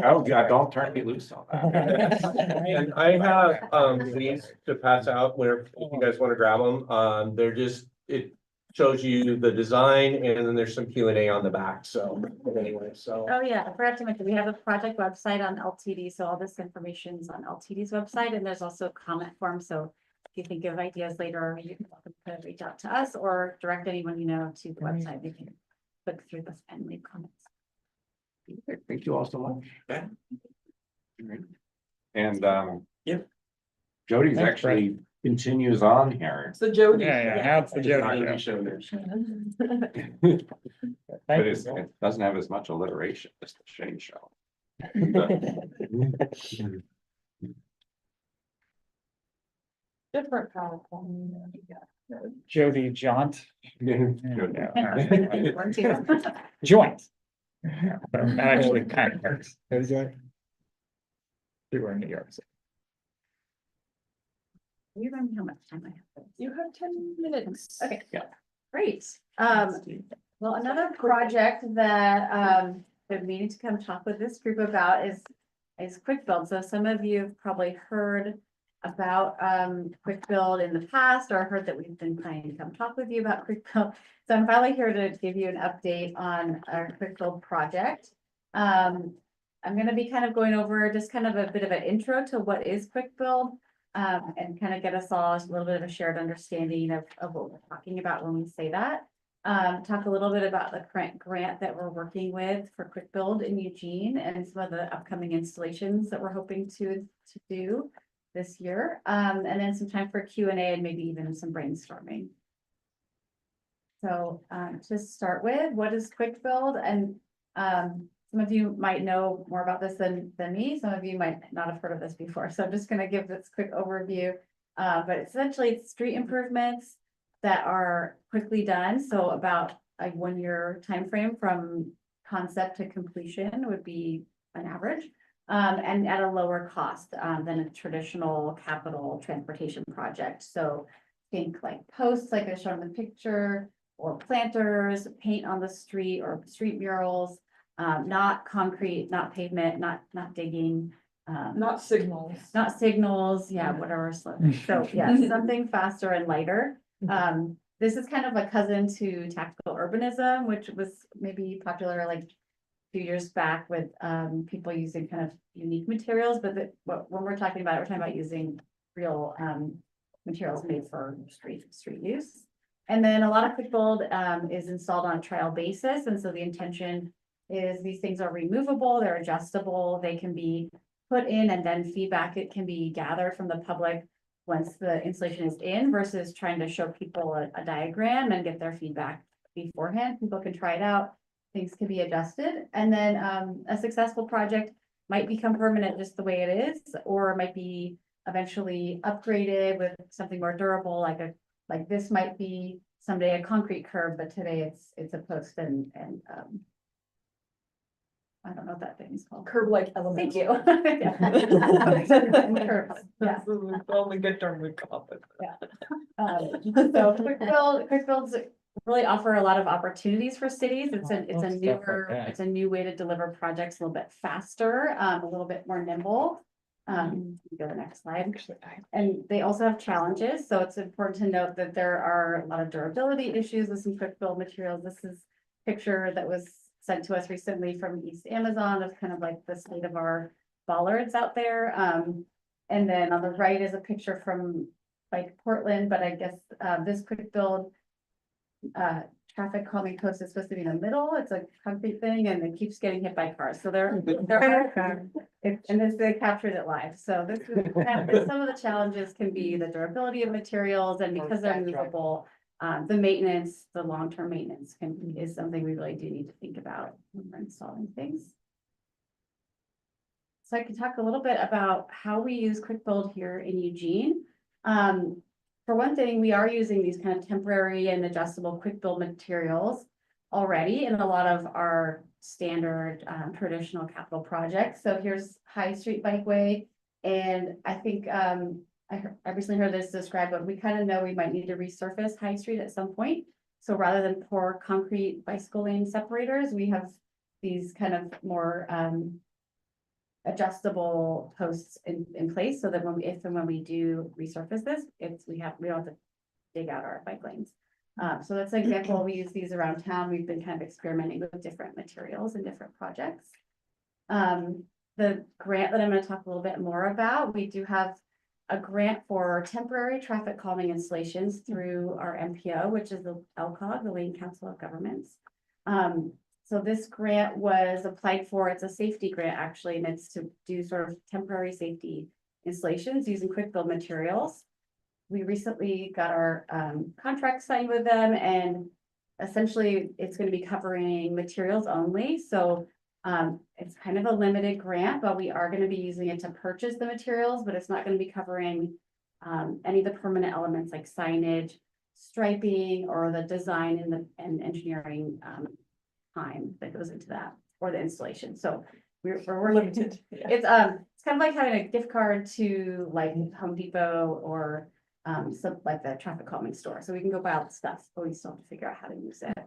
Oh, God, don't turn me loose on that. And I have, these to pass out where, if you guys wanna grab them, they're just, it shows you the design and then there's some Q&A on the back, so, anyway, so. Oh, yeah, I forgot to mention, we have a project website on LTD, so all this information's on LTD's website, and there's also a comment form, so if you think of ideas later, you can reach out to us or direct anyone you know to the website, they can click through this and leave comments. Thank you all so much. Yeah. And, Yep. Jody's Thanks, actually continues on here. So Jody. Yeah, now it's the It's not Jody gonna be show. shown there. But Thank it's, you. it doesn't have as much alliteration as the Shane show. Different PowerPoint. Jody Jaunt. Good. Joint. Yeah, but that actually kind of works. We were in New York. So. You remember how much time I have? You have 10 minutes. Okay, Yeah. great. Well, another project that, been meaning to come talk with this group about is Quick Build. So some of you have probably heard about, Quick Build in the past, or heard that we've been planning to come talk with you about Quick Build. So I'm finally here to give you an update on our Quick Build project. I'm gonna be kind of going over just kind of a bit of an intro to what is Quick Build. And kind of get us all a little bit of a shared understanding of what we're talking about when we say that. Talk a little bit about the current grant that we're working with for Quick Build in Eugene and some of the upcoming installations that we're hoping to do this year. And then some time for Q&A and maybe even some brainstorming. So to start with, what is Quick Build? And some of you might know more about this than me. Some of you might not have heard of this before. So I'm just going to give this quick overview. But essentially it's street improvements that are quickly done. So about a 1-year time frame from concept to completion would be an average. And at a lower cost than a traditional capital transportation project. So think like posts like I showed in the picture, or planters, paint on the street, or street murals. Not concrete, not pavement, not digging. Not signals. Not signals, yeah, whatever. So yeah, something faster and lighter. This is kind of a cousin to tactical urbanism, which was maybe popular like a few years back with people using kind of unique materials, but when we're talking about it, we're talking about using real materials made for street use. And then a lot of Quick Build is installed on a trial basis, and so the intention is these things are removable, they're adjustable, they can be put in, and then feedback it can be gathered from the public once the installation is in, versus trying to show people a diagram and get their feedback beforehand. People can try it out, things can be adjusted, and then a successful project might become permanent just the way it is, or might be eventually upgraded with something more durable, like this might be someday a concrete curb, but today it's a post and I don't know what that thing is called. Curb-like element. Thank you. Curbs, yeah. The only good term we've come up with. So Quick Builds really offer a lot of opportunities for cities. It's a new way to deliver projects a little bit faster, a little bit more nimble. Go to the next slide. And they also have challenges. So it's important to note that there are a lot of durability issues with some Quick Build materials. This is a picture that was sent to us recently from East Amazon of kind of like the state of our bollards out there. And then on the right is a picture from like Portland, but I guess this Quick Build traffic calming post is supposed to be in the middle. It's a concrete thing and it keeps getting hit by cars. So they captured it live. So this is kind of, some of the challenges can be the durability of materials, and because they're movable, the maintenance, the long-term maintenance is something we really do need to think about when we're installing things. So I can talk a little bit about how we use Quick Build here in Eugene. For one thing, we are using these kind of temporary and adjustable Quick Build materials already in a lot of our standard traditional capital projects. So here's High Street Bikeway, and I think I recently heard this described, but we kind of know we might need to resurface High Street at some point. So rather than pour concrete bicycle lane separators, we have these kind of more, adjustable posts in place so that if and when we do resurface this, we don't have to dig out our bike lanes. So that's an example. We use these around town. We've been kind of experimenting with different materials and different projects. The grant that I'm going to talk a little bit more about, we do have a grant for temporary traffic calming installations through our MPO, which is the LCOG, the Lane Council of Governments. So this grant was applied for, it's a safety grant actually, and it's to do sort of temporary safety installations using quick build materials. We recently got our contract signed with them, and essentially it's going to be covering materials only. So it's kind of a limited grant, but we are going to be using it to purchase the materials, but it's not going to be covering any of the permanent elements like signage, striping, or the design and engineering time that goes into that, or the installation. So we're Limited. it's kind of like having a gift card to like Home Depot or some like the traffic calming store. So we can go buy all the stuff, but we still have to figure out how to use it.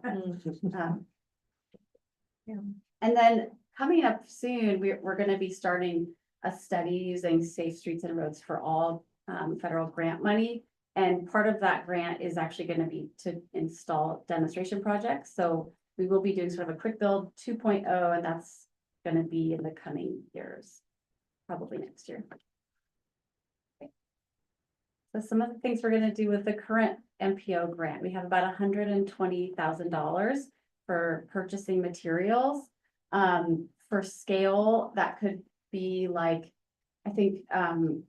And then coming up soon, we're going to be starting a study using Safe Streets and Roads for All federal grant money. And part of that grant is actually going to be to install demonstration projects. So we will be doing sort of a quick build 2.0, and that's going to be in the coming years, probably next year. Okay. So some of the things we're going to do with the current MPO grant, we have about $120,000 for purchasing materials. For scale, that could be like, I think 1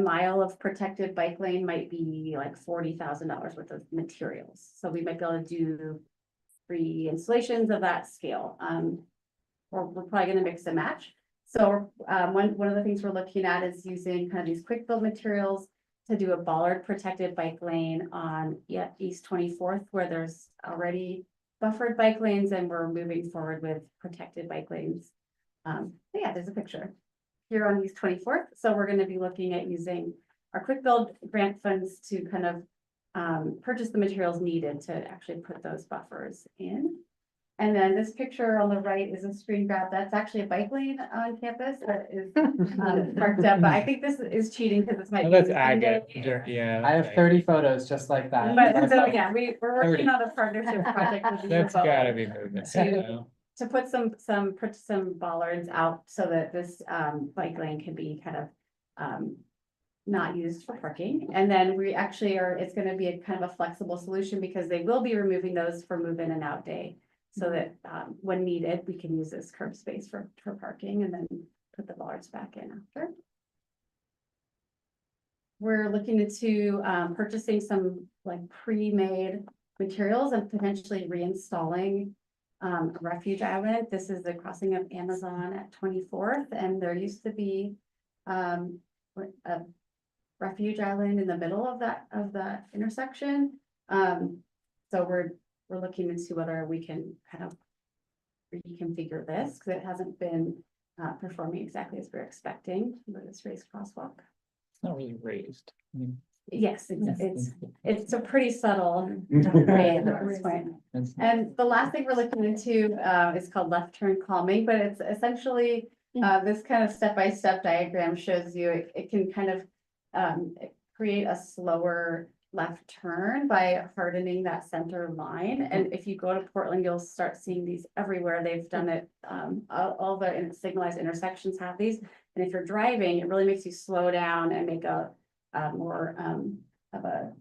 mile of protected bike lane might be like $40,000 worth of materials. So we might be able to do 3 installations of that scale. Or we're probably going to mix and match. So one of the things we're looking at is using kind of these quick build materials to do a bollard protected bike lane on East 24th, where there's already buffered bike lanes, and we're moving forward with protected bike lanes. Yeah, there's a picture here on East 24th. So we're going to be looking at using our quick build grant funds to kind of purchase the materials needed to actually put those buffers in. And then this picture on the right is a screen grab. That's actually a bike lane on campus that is marked up. But I think this is cheating because it's my. That's agate, yeah. I have 30 photos just like that. But so yeah, we're working on a partnership project with That's UFO gotta be moving. to put some bollards out so that this bike lane can be kind of not used for parking. And then we actually it's going to be a kind of a flexible solution because they will be removing those for move in and out day. So that when needed, we can use this curb space for parking and then put the bollards back in after. We're looking into purchasing some like pre-made materials and potentially reinstalling a refuge island. This is the crossing of Amazon at 24th, and there used to be a refuge island in the middle of that intersection. So we're looking into whether we can kind of reconfigure this because it hasn't been performing exactly as we're expecting with this raised crosswalk. It's not really raised. I mean, Yes, it's a pretty subtle grade at this point. And the last thing we're looking into is called left turn calming, but it's essentially this kind of step-by-step diagram shows you it can kind of create a slower left turn by hardening that center line. And if you go to Portland, you'll start seeing these everywhere. They've done it, all the signalized intersections have these. And if you're driving, it really makes you slow down and make a more of a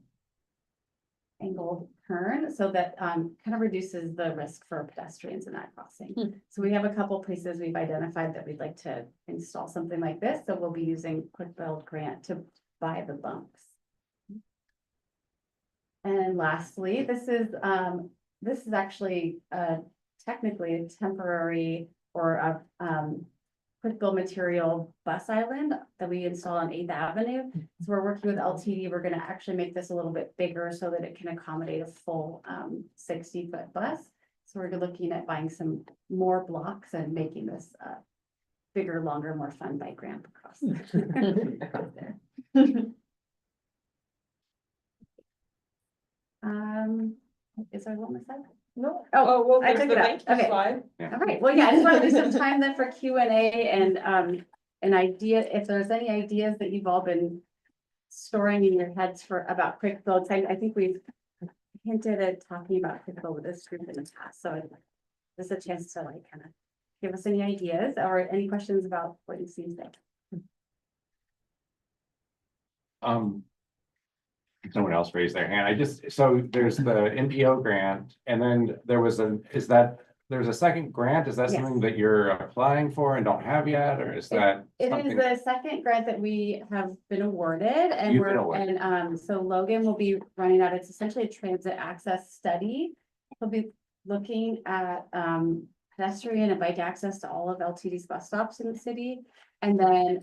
angled turn, so that kind of reduces the risk for pedestrians in that crossing. So we have a couple places we've identified that we'd like to install something like this. So we'll be using Quick Build grant to buy the bumps. And lastly, this is actually technically a temporary or a quick build material bus island that we install on 8th Avenue. So we're working with LTD. We're going to actually make this a little bit bigger so that it can accommodate a full 60-foot bus. So we're looking at buying some more blocks and making this bigger, longer, more fun bike ramp across there. Is there one more side? No. Oh, well, I there's took the it out. thank you Okay. slide. All right, well, yeah, I just want to leave some time then for Q and A and an idea, if there's any ideas that you've all been storing in your heads for about quick builds. I think we've hinted at talking about quick build with this group in the past, so this is a chance to like kind of give us any ideas or any questions about what you've seen today. Someone else raised their hand. So there's the NPO grant, and then there's a second grant? Is that Yes. something that you're applying for and don't have yet, or is that It is something? the second grant that we have been awarded and You've been awarded. so Logan will be running that. It's essentially a transit access study. He'll be looking at pedestrian and bike access to all of LTD's bus stops in the city. And then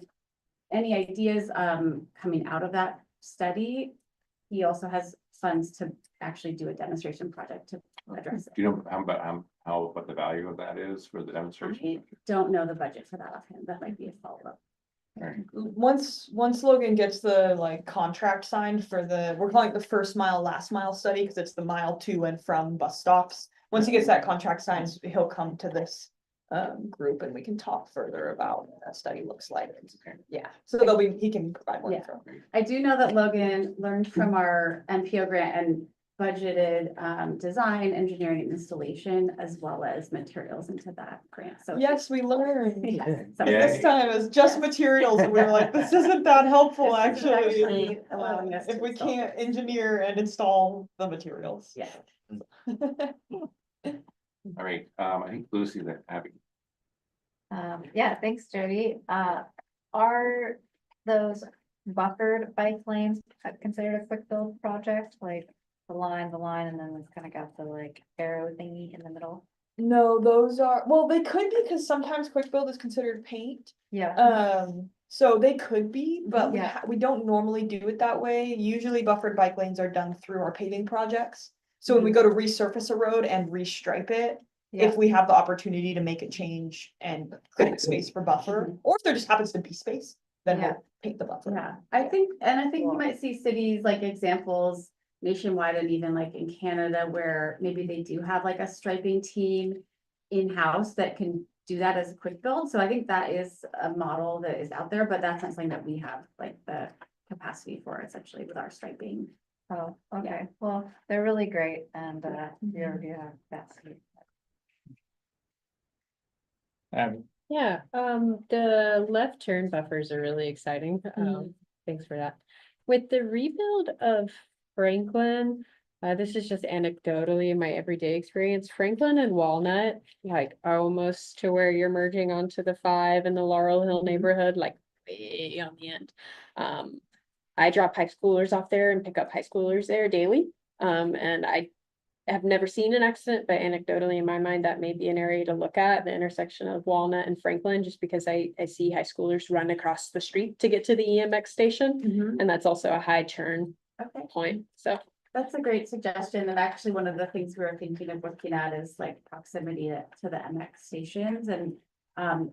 any ideas coming out of that study, he also has funds to actually do a demonstration project to address it. Do you know what the value of that is for the demonstration? I don't know the budget for that offhand. That might be a follow-up. Once Logan gets the like contract signed for we're calling it the first mile, last mile study, because it's the mile to and from bus stops. Once he gets that contract signed, he'll come to this group and we can talk further about what that study looks like. Yeah, so he can provide more Yeah. info. I do know that Logan learned from our NPO grant and budgeted design, engineering, and installation, as well as materials into that grant, so. Yes, we learned. Yes, so- This time it's just materials and we were like, this isn't that helpful, This isn't actually. actually allowing us If to we install can't engineer and install the materials. Yeah. All right, I think Lucy, that Abby. Yeah, thanks, Jody. Are those buffered bike lanes considered a quick build project? Like the line, and then it's kind of got the like arrow thingy in the middle? No, those are, well, they could be, because sometimes quick build is considered paint. Yeah. So they could be, but Yeah. we don't normally do it that way. Usually buffered bike lanes are done through our paving projects. So when we go to resurface a road and restripe it, Yeah. if we have the opportunity to make a change and create space for buffer, or if there just happens to be space, then Yeah. we'll paint the buffer. Yeah, I think you might see cities like examples nationwide and even like in Canada where maybe they do have like a striping team in-house that can do that as a quick build. So I think that is a model that is out there, but that's not something that we have like the capacity for essentially with our striping. Oh, okay. Well, they're really great and yeah, that's. Yeah, the left turn buffers are really exciting. Thanks for that. With the rebuild of Franklin, this is just anecdotally in my everyday experience, Franklin and Walnut, like almost to where you're merging onto the 5 in the Laurel Hill neighborhood, like way on the end. I drop high schoolers off there and pick up high schoolers there daily. And I have never seen an accident, but anecdotally in my mind, that may be an area to look at, the intersection of Walnut and Franklin, just because I see high schoolers run across the street to get to the EMX station. And that's also a high turn point, so. That's a great suggestion. And actually, one of the things we were thinking of looking at is like proximity to the MX stations. And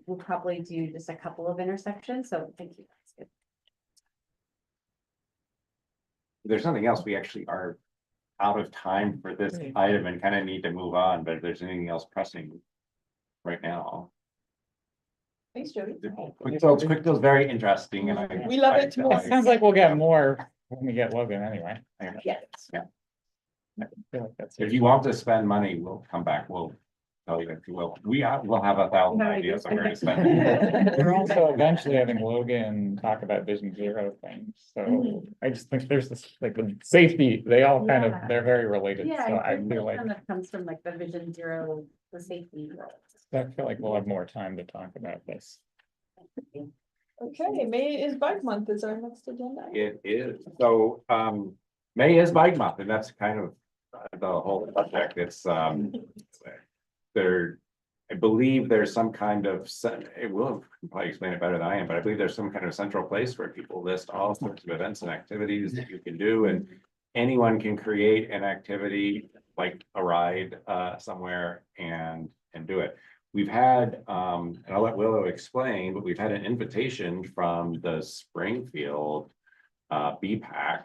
we'll probably do just a couple of intersections. So thank you. That's good. If there's nothing else, we actually are out of time for this item and kind of need to move on, but if there's anything else pressing right now. Thanks, Jody. Quick Bill's very interesting and We love it more. Sounds like we'll get more when we get Logan anyway. Yes. Yeah. I feel like that's. If you want to spend money, we'll come back, we'll tell you if you will. We'll have 1,000 ideas on where to spend it. We're also eventually having Logan talk about Vision Zero things, so I just think there's this, like, with safety, they all kind of, Yeah. they're very related, Yeah, so I I think feel like, kind of comes from like the Vision Zero, the safety. we'll have more time to talk about this. Okay, May is Bike Month is our next agenda. It is, so, May is Bike Month, and that's kind of the whole subject, it's, there, I believe there's some kind of, it will probably explain it better than I am, but I believe there's some kind of central place where people list all sorts of events and activities that you can do, and anyone can create an activity like a ride somewhere and do it. We've had, and I'll let Willow explain, but we've had an invitation from the Springfield BPAC.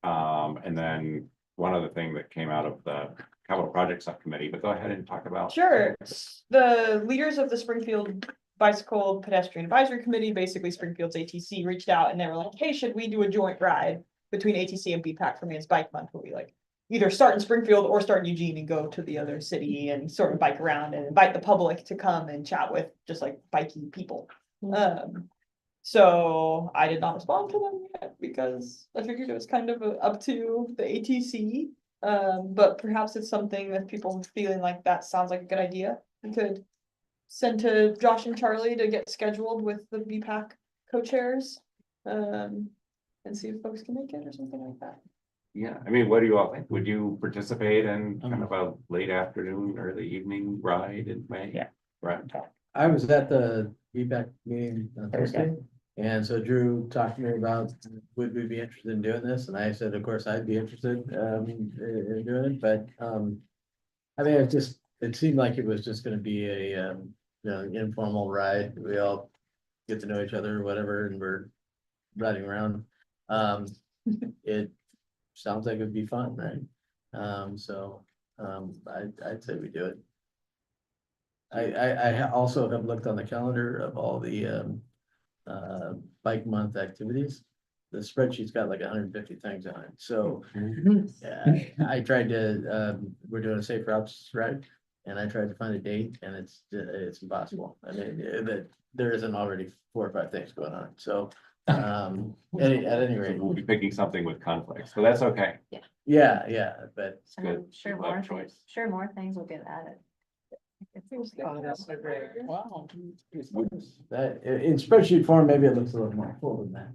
And then one other thing that came out of the capital project subcommittee, but go ahead and talk about. Sure, the leaders of the Springfield Bicycle Pedestrian Advisory Committee, basically Springfield's ATC, reached out and they were like, hey, should we do a joint ride between ATC and BPAC for Man's Bike Month, where we like either start in Springfield or start in Eugene and go to the other city and sort of bike around and invite the public to come and chat with just like bikey people. So I did not respond to them yet because I figured it was kind of up to the ATC. But perhaps it's something that people feeling like that sounds like a good idea. We could send to Josh and Charlie to get scheduled with the BPAC co-chairs. And see if folks can make it or something like that. Yeah, I mean, what do you all think? Would you participate in kind of a late afternoon, early evening ride in May? Yeah. Right. I was at the feedback meeting on Thursday, and so Drew talked to me about, would we be interested in doing this? And I said, of course, I'd be interested in doing it, but I mean, it seemed like it was just gonna be a informal ride. We all get to know each other or whatever, and we're riding around. It sounds like it'd be fun, right? I'd say we do it. I also have looked on the calendar of all the bike month activities. The spreadsheet's got like 150 things on it, so I tried to, we're doing a safe routes ride, and I tried to find a date, and it's impossible. I mean, there isn't already 4 or 5 things going on, so at any rate, We'll be picking something with conflicts, but that's okay. yeah, but And I'm good. sure Good luck more, choice. sure more things will get added. Oh, that's so great. Wow. that in spreadsheet form, maybe it looks a little more full than that.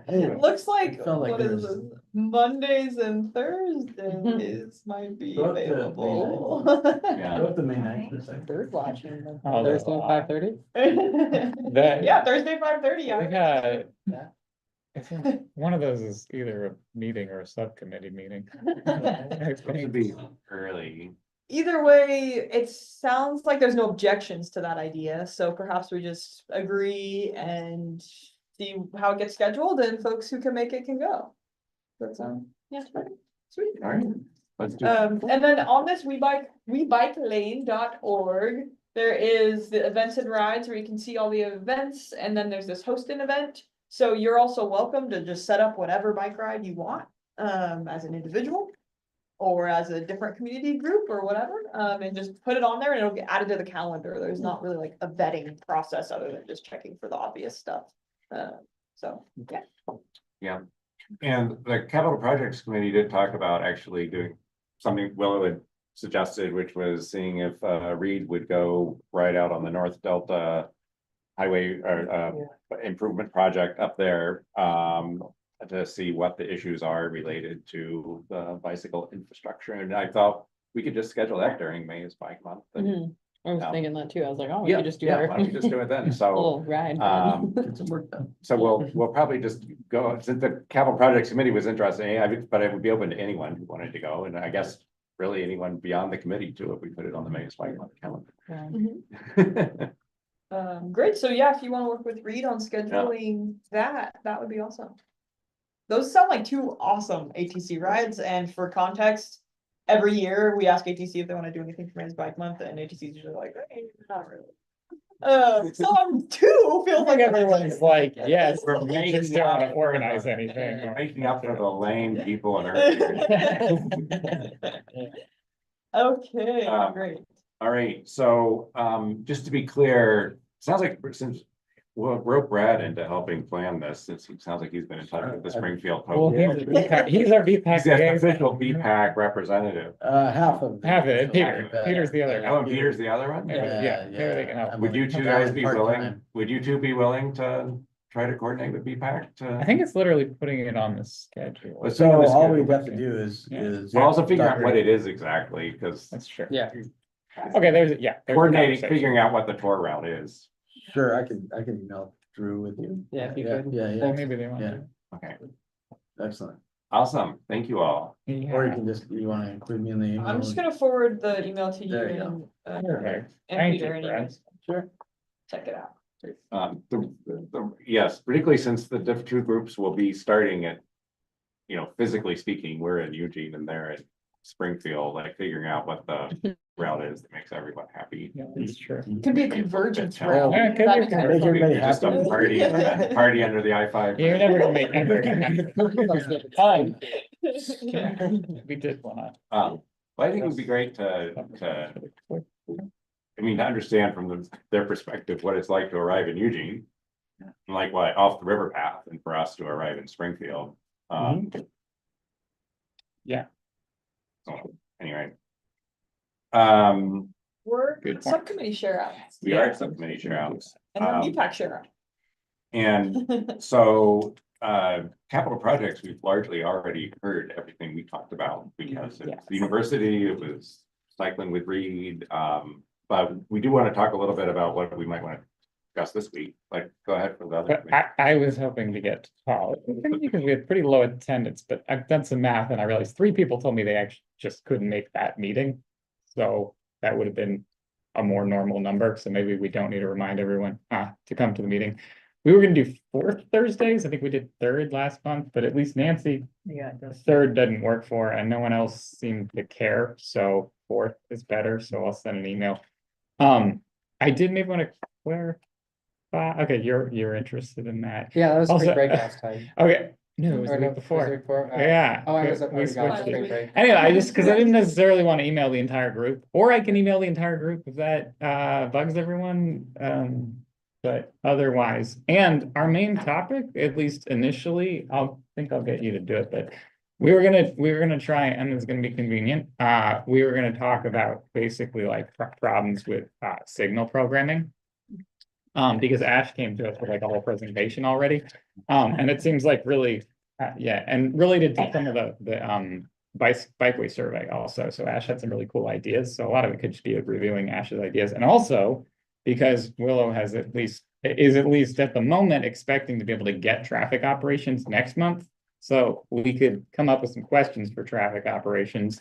Anyway, It looks like, it felt like what there is was- this? Mondays and Thursdays might be Go up to May available. Yeah. Go up to May 9th for a second. Bird watching. them. Oh, there's Thursday a at lot. 5:30? That- Yeah, Thursday, 5:30. I think, I think one of those is either a meeting or a subcommittee meeting. It's going to be early. Either way, it sounds like there's no objections to that idea, so perhaps we just agree and see how it gets scheduled, and folks who can make it can go. That sound? Yeah. Sweet. All right. Let's do it. And then on this webikelane.org, there is the events and rides where you can see all the events, and then there's this host an event. So you're also welcome to just set up whatever bike ride you want, as an individual or as a different community group or whatever, and just put it on there and it'll get added to the calendar. There's not really like a vetting process other than just checking for the obvious stuff. So, yeah. Yeah, and the capital projects committee did talk about actually doing something Willow had suggested, which was seeing if Reed would go right out on the North Delta highway or improvement project up there to see what the issues are related to the bicycle infrastructure. And I thought we could just schedule that during May's Bike Month. And, I was Yeah. thinking that too. I was like, oh, we yeah, could just do yeah, our why don't we just do it then? a So. little ride. Get some work done. So we'll probably just go, since the capital projects committee was interested, but I would be open to anyone who wanted to go, and I guess really anyone beyond the committee too, if we put it on the May Bike Month calendar. Great, so yeah, if you wanna work with Reed on scheduling that would be awesome. Those sound like 2 awesome ATC rides, and for context, every year we ask ATC if they wanna do anything for Men's Bike Month, and ATC is usually like, hey, not really. So 2 feels like Everyone's like, yes, We're we just don't wanna organize anything. We're making up for the lame people in our. Okay, Um, great. All right, so just to be clear, sounds like since we'll rope Brad into helping plan this, since he sounds like he's been in touch with the Springfield. Well, he's our He's BPAC the liaison. official BPAC representative. Half of. Half of it, Peter's the other Oh, half. Peter's the other one? Yeah, they can help. Would you two guys be willing, would you two be willing to try to coordinate with BPAC to? I think it's literally putting it on the schedule. Let's put it on So the all schedule. we'd have to do is. We'll also figure out what it is exactly, because That's true. Yeah. Okay, there's a coordinating, conversation. figuring out what the tour route is. Sure, I can email Drew with you. Yeah, if you Yeah, could. yeah, Well, yeah, maybe they want yeah, to. Okay, excellent. awesome. Thank you all. Or you Yeah. can just, you wanna include me in the email? I'm just gonna forward the email to you There you and, Perfect. and Thank Peter you, and you Brad. guys Sure. check it out. Yes, particularly since the two groups will be starting at, physically speaking, we're in Eugene and they're Springfield, like figuring out what the route is that makes everyone happy. Yeah, that's true. Could be a convergence. Yeah, route. it could be That'd a kind of convergence. fun. Just a party under the I-5. You're never gonna make time. We did wanna. Well, I think it would be great to, I mean, to understand from their perspective, what it's like to arrive in Eugene. Like what, off the river path, and for us to arrive in Springfield. Yeah. So, anyway. We're Good point. subcommittee share outs. We are subcommittee share outs. And then BPAC share out. And so, capital projects, we've largely already heard everything we talked about because it's the university, it was cycling with Reed. But we do want to talk a little bit about what we might want to discuss this week. Like, go ahead for the other. But I was hoping to get to Paul, because we had pretty low attendance, but I've done some math and I realized 3 people told me they actually just couldn't make that meeting. So that would have been a more normal number, so maybe we don't need to remind everyone to come to the meeting. We were gonna do 4th Thursdays, I think we did 3rd last month, but at least Nancy, Yeah. the 3rd doesn't work for her, and no one else seemed to care, so 4th is better, so I'll send an email. I did maybe want to clarify, okay, you're interested in that. Yeah, that was Also, spring break last time. Okay, no, it was Or the no, week was it before. before? Yeah. Oh, I was we already gone switched for it. spring break. Anyway, I just, because I didn't necessarily want to email the entire group, or I can email the entire group if that bugs everyone. But otherwise, and our main topic, at least initially, I'll get you to do it, but we were gonna try, and it's gonna be convenient. We were gonna talk about basically like problems with signal programming. Because Ash came to us with like a whole presentation already. And it seems like really, yeah, and related to some of the bikeway survey also. So Ash had some really cool ideas. So a lot of it could just be reviewing Ash's ideas. And also because Willow is at least at the moment expecting to be able to get traffic operations next month. So we could come up with some questions for traffic operations.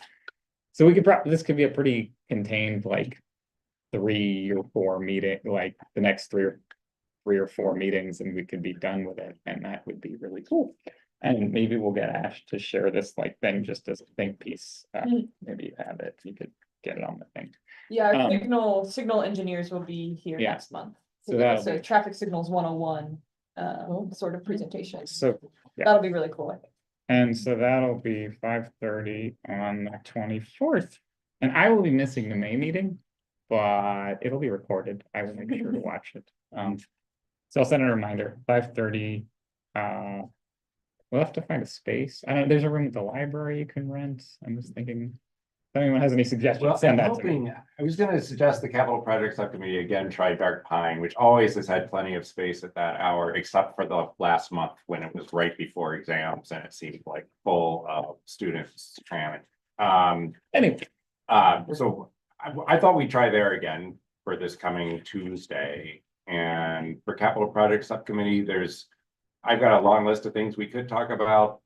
So we could this could be a pretty contained, like 3 or 4 meeting, like the next 3 or 4 meetings, and we could be done with it, and that would be really cool. And maybe we'll get Ash to share this like thing just as a think piece. Maybe you have it, you could get it on the thing. Yeah, our signal engineers will be here Yeah. next month. So that'll So be- traffic signals 101 sort of presentation. So yeah. That'll be really cool, I think. And so that'll be 5:30 on the 24th. And I will be missing the May meeting, but it'll be recorded. I will make sure to watch it. So I'll send a reminder, 5:30. We'll have to find a space. I don't know, there's a room at the library you can rent. I'm just thinking, if anyone has any Well, suggestions, send I'm that to me. hoping, I was gonna suggest the capital project subcommittee again, try Dark Pine, which always has had plenty of space at that hour, except for the last month when it was right before exams and it seemed like full of students cramming. Anyway, So I thought we'd try there again for this coming Tuesday. And for capital project subcommittee, I've got a long list of things we could talk about.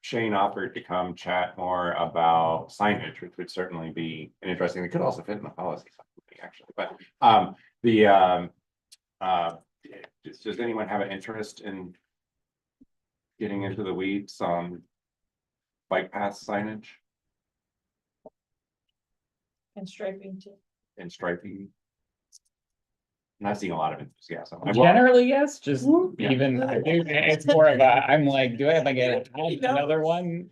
Shane offered to come chat more about signage, which would certainly be interesting. It could also fit in the policy subcommittee, actually, but does anyone have an interest in getting into the weeds on bike path signage And striping too. and striping? I'm not seeing a lot of enthusiasm. generally, yes, just Yeah. even, it's more of a, I'm like, do I have to get another one?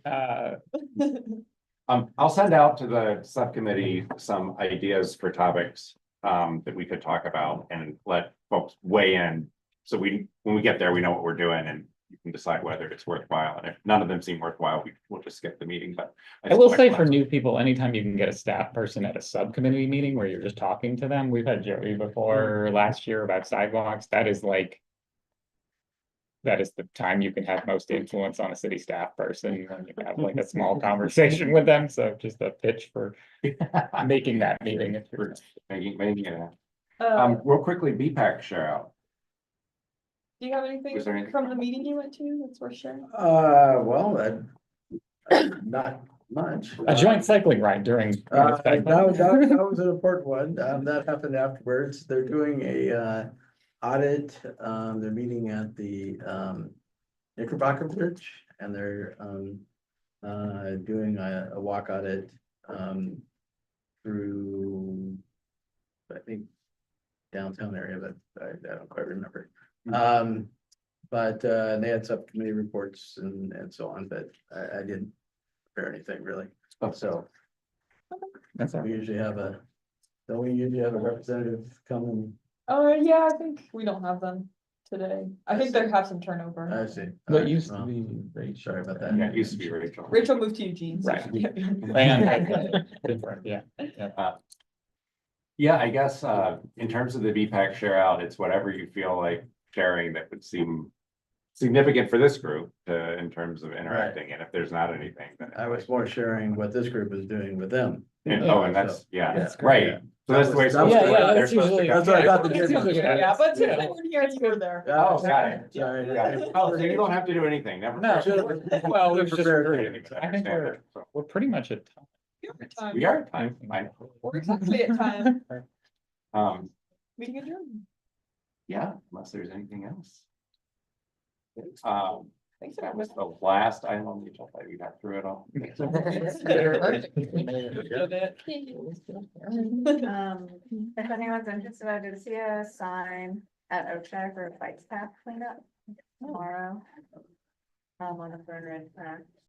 I'll send out to the subcommittee some ideas for topics that we could talk about and let folks weigh in. So when we get there, we know what we're doing and you can decide whether it's worthwhile. And if none of them seem worthwhile, we'll just skip the meeting, but. I will say for new people, anytime you can get a staff person at a subcommittee meeting where you're just talking to them, we've had Joey before last year about sidewalks, that is the time you can have most influence on a city staff person, and you have like a small conversation with them, so just a pitch for making that meeting. If you're Making it. Do Real quickly, BPAC share out. you have anything Was there anything- from the meeting you went to that's worth sharing? Well, not much. A joint cycling ride during. That was an important one. That happened afterwards. They're doing a audit. They're meeting at the Knickerbocker Bridge and they're doing a walk audit, through, I think, downtown area, but I don't quite remember. But they had subcommittee reports and so on, but I didn't prepare anything really. So That's all. we usually have don't we usually have a representative come and? Yeah, I think we don't have them today. I think they have some turnover. I see. That used to Well, be. Sorry about that. Yeah, it used to be Rachel. Rachel moved to Eugene. so Right. she can't be on here. And different, yeah. Yeah, I guess, in terms of the BPAC share out, it's whatever you feel like sharing that would seem significant for this group in terms of interacting, and if there's not anything, then. I was more sharing what this group is doing with them. And that's, So, yeah, that's right. great. So that's the way. it's That was- supposed to Yeah, work. yeah, They're that's supposed to usually- go- That's what I thought the That's difference. usually- Yeah, but Yeah. today we're here, you were there. Oh, got it. Sorry. Got it. Oh, so you don't have to do anything, never. No. Well, we've just, Prepared. I think we're pretty much at time. You're at time. We are at time. I We're exactly at time. know. Meeting adjourned. Yeah, unless there's anything else. Thanks so That much. was the last item, we just like we got through it all. Did it. If anyone's interested, I did see a sign at Oakshire for a bike path cleanup tomorrow. On the Third Ridge Path.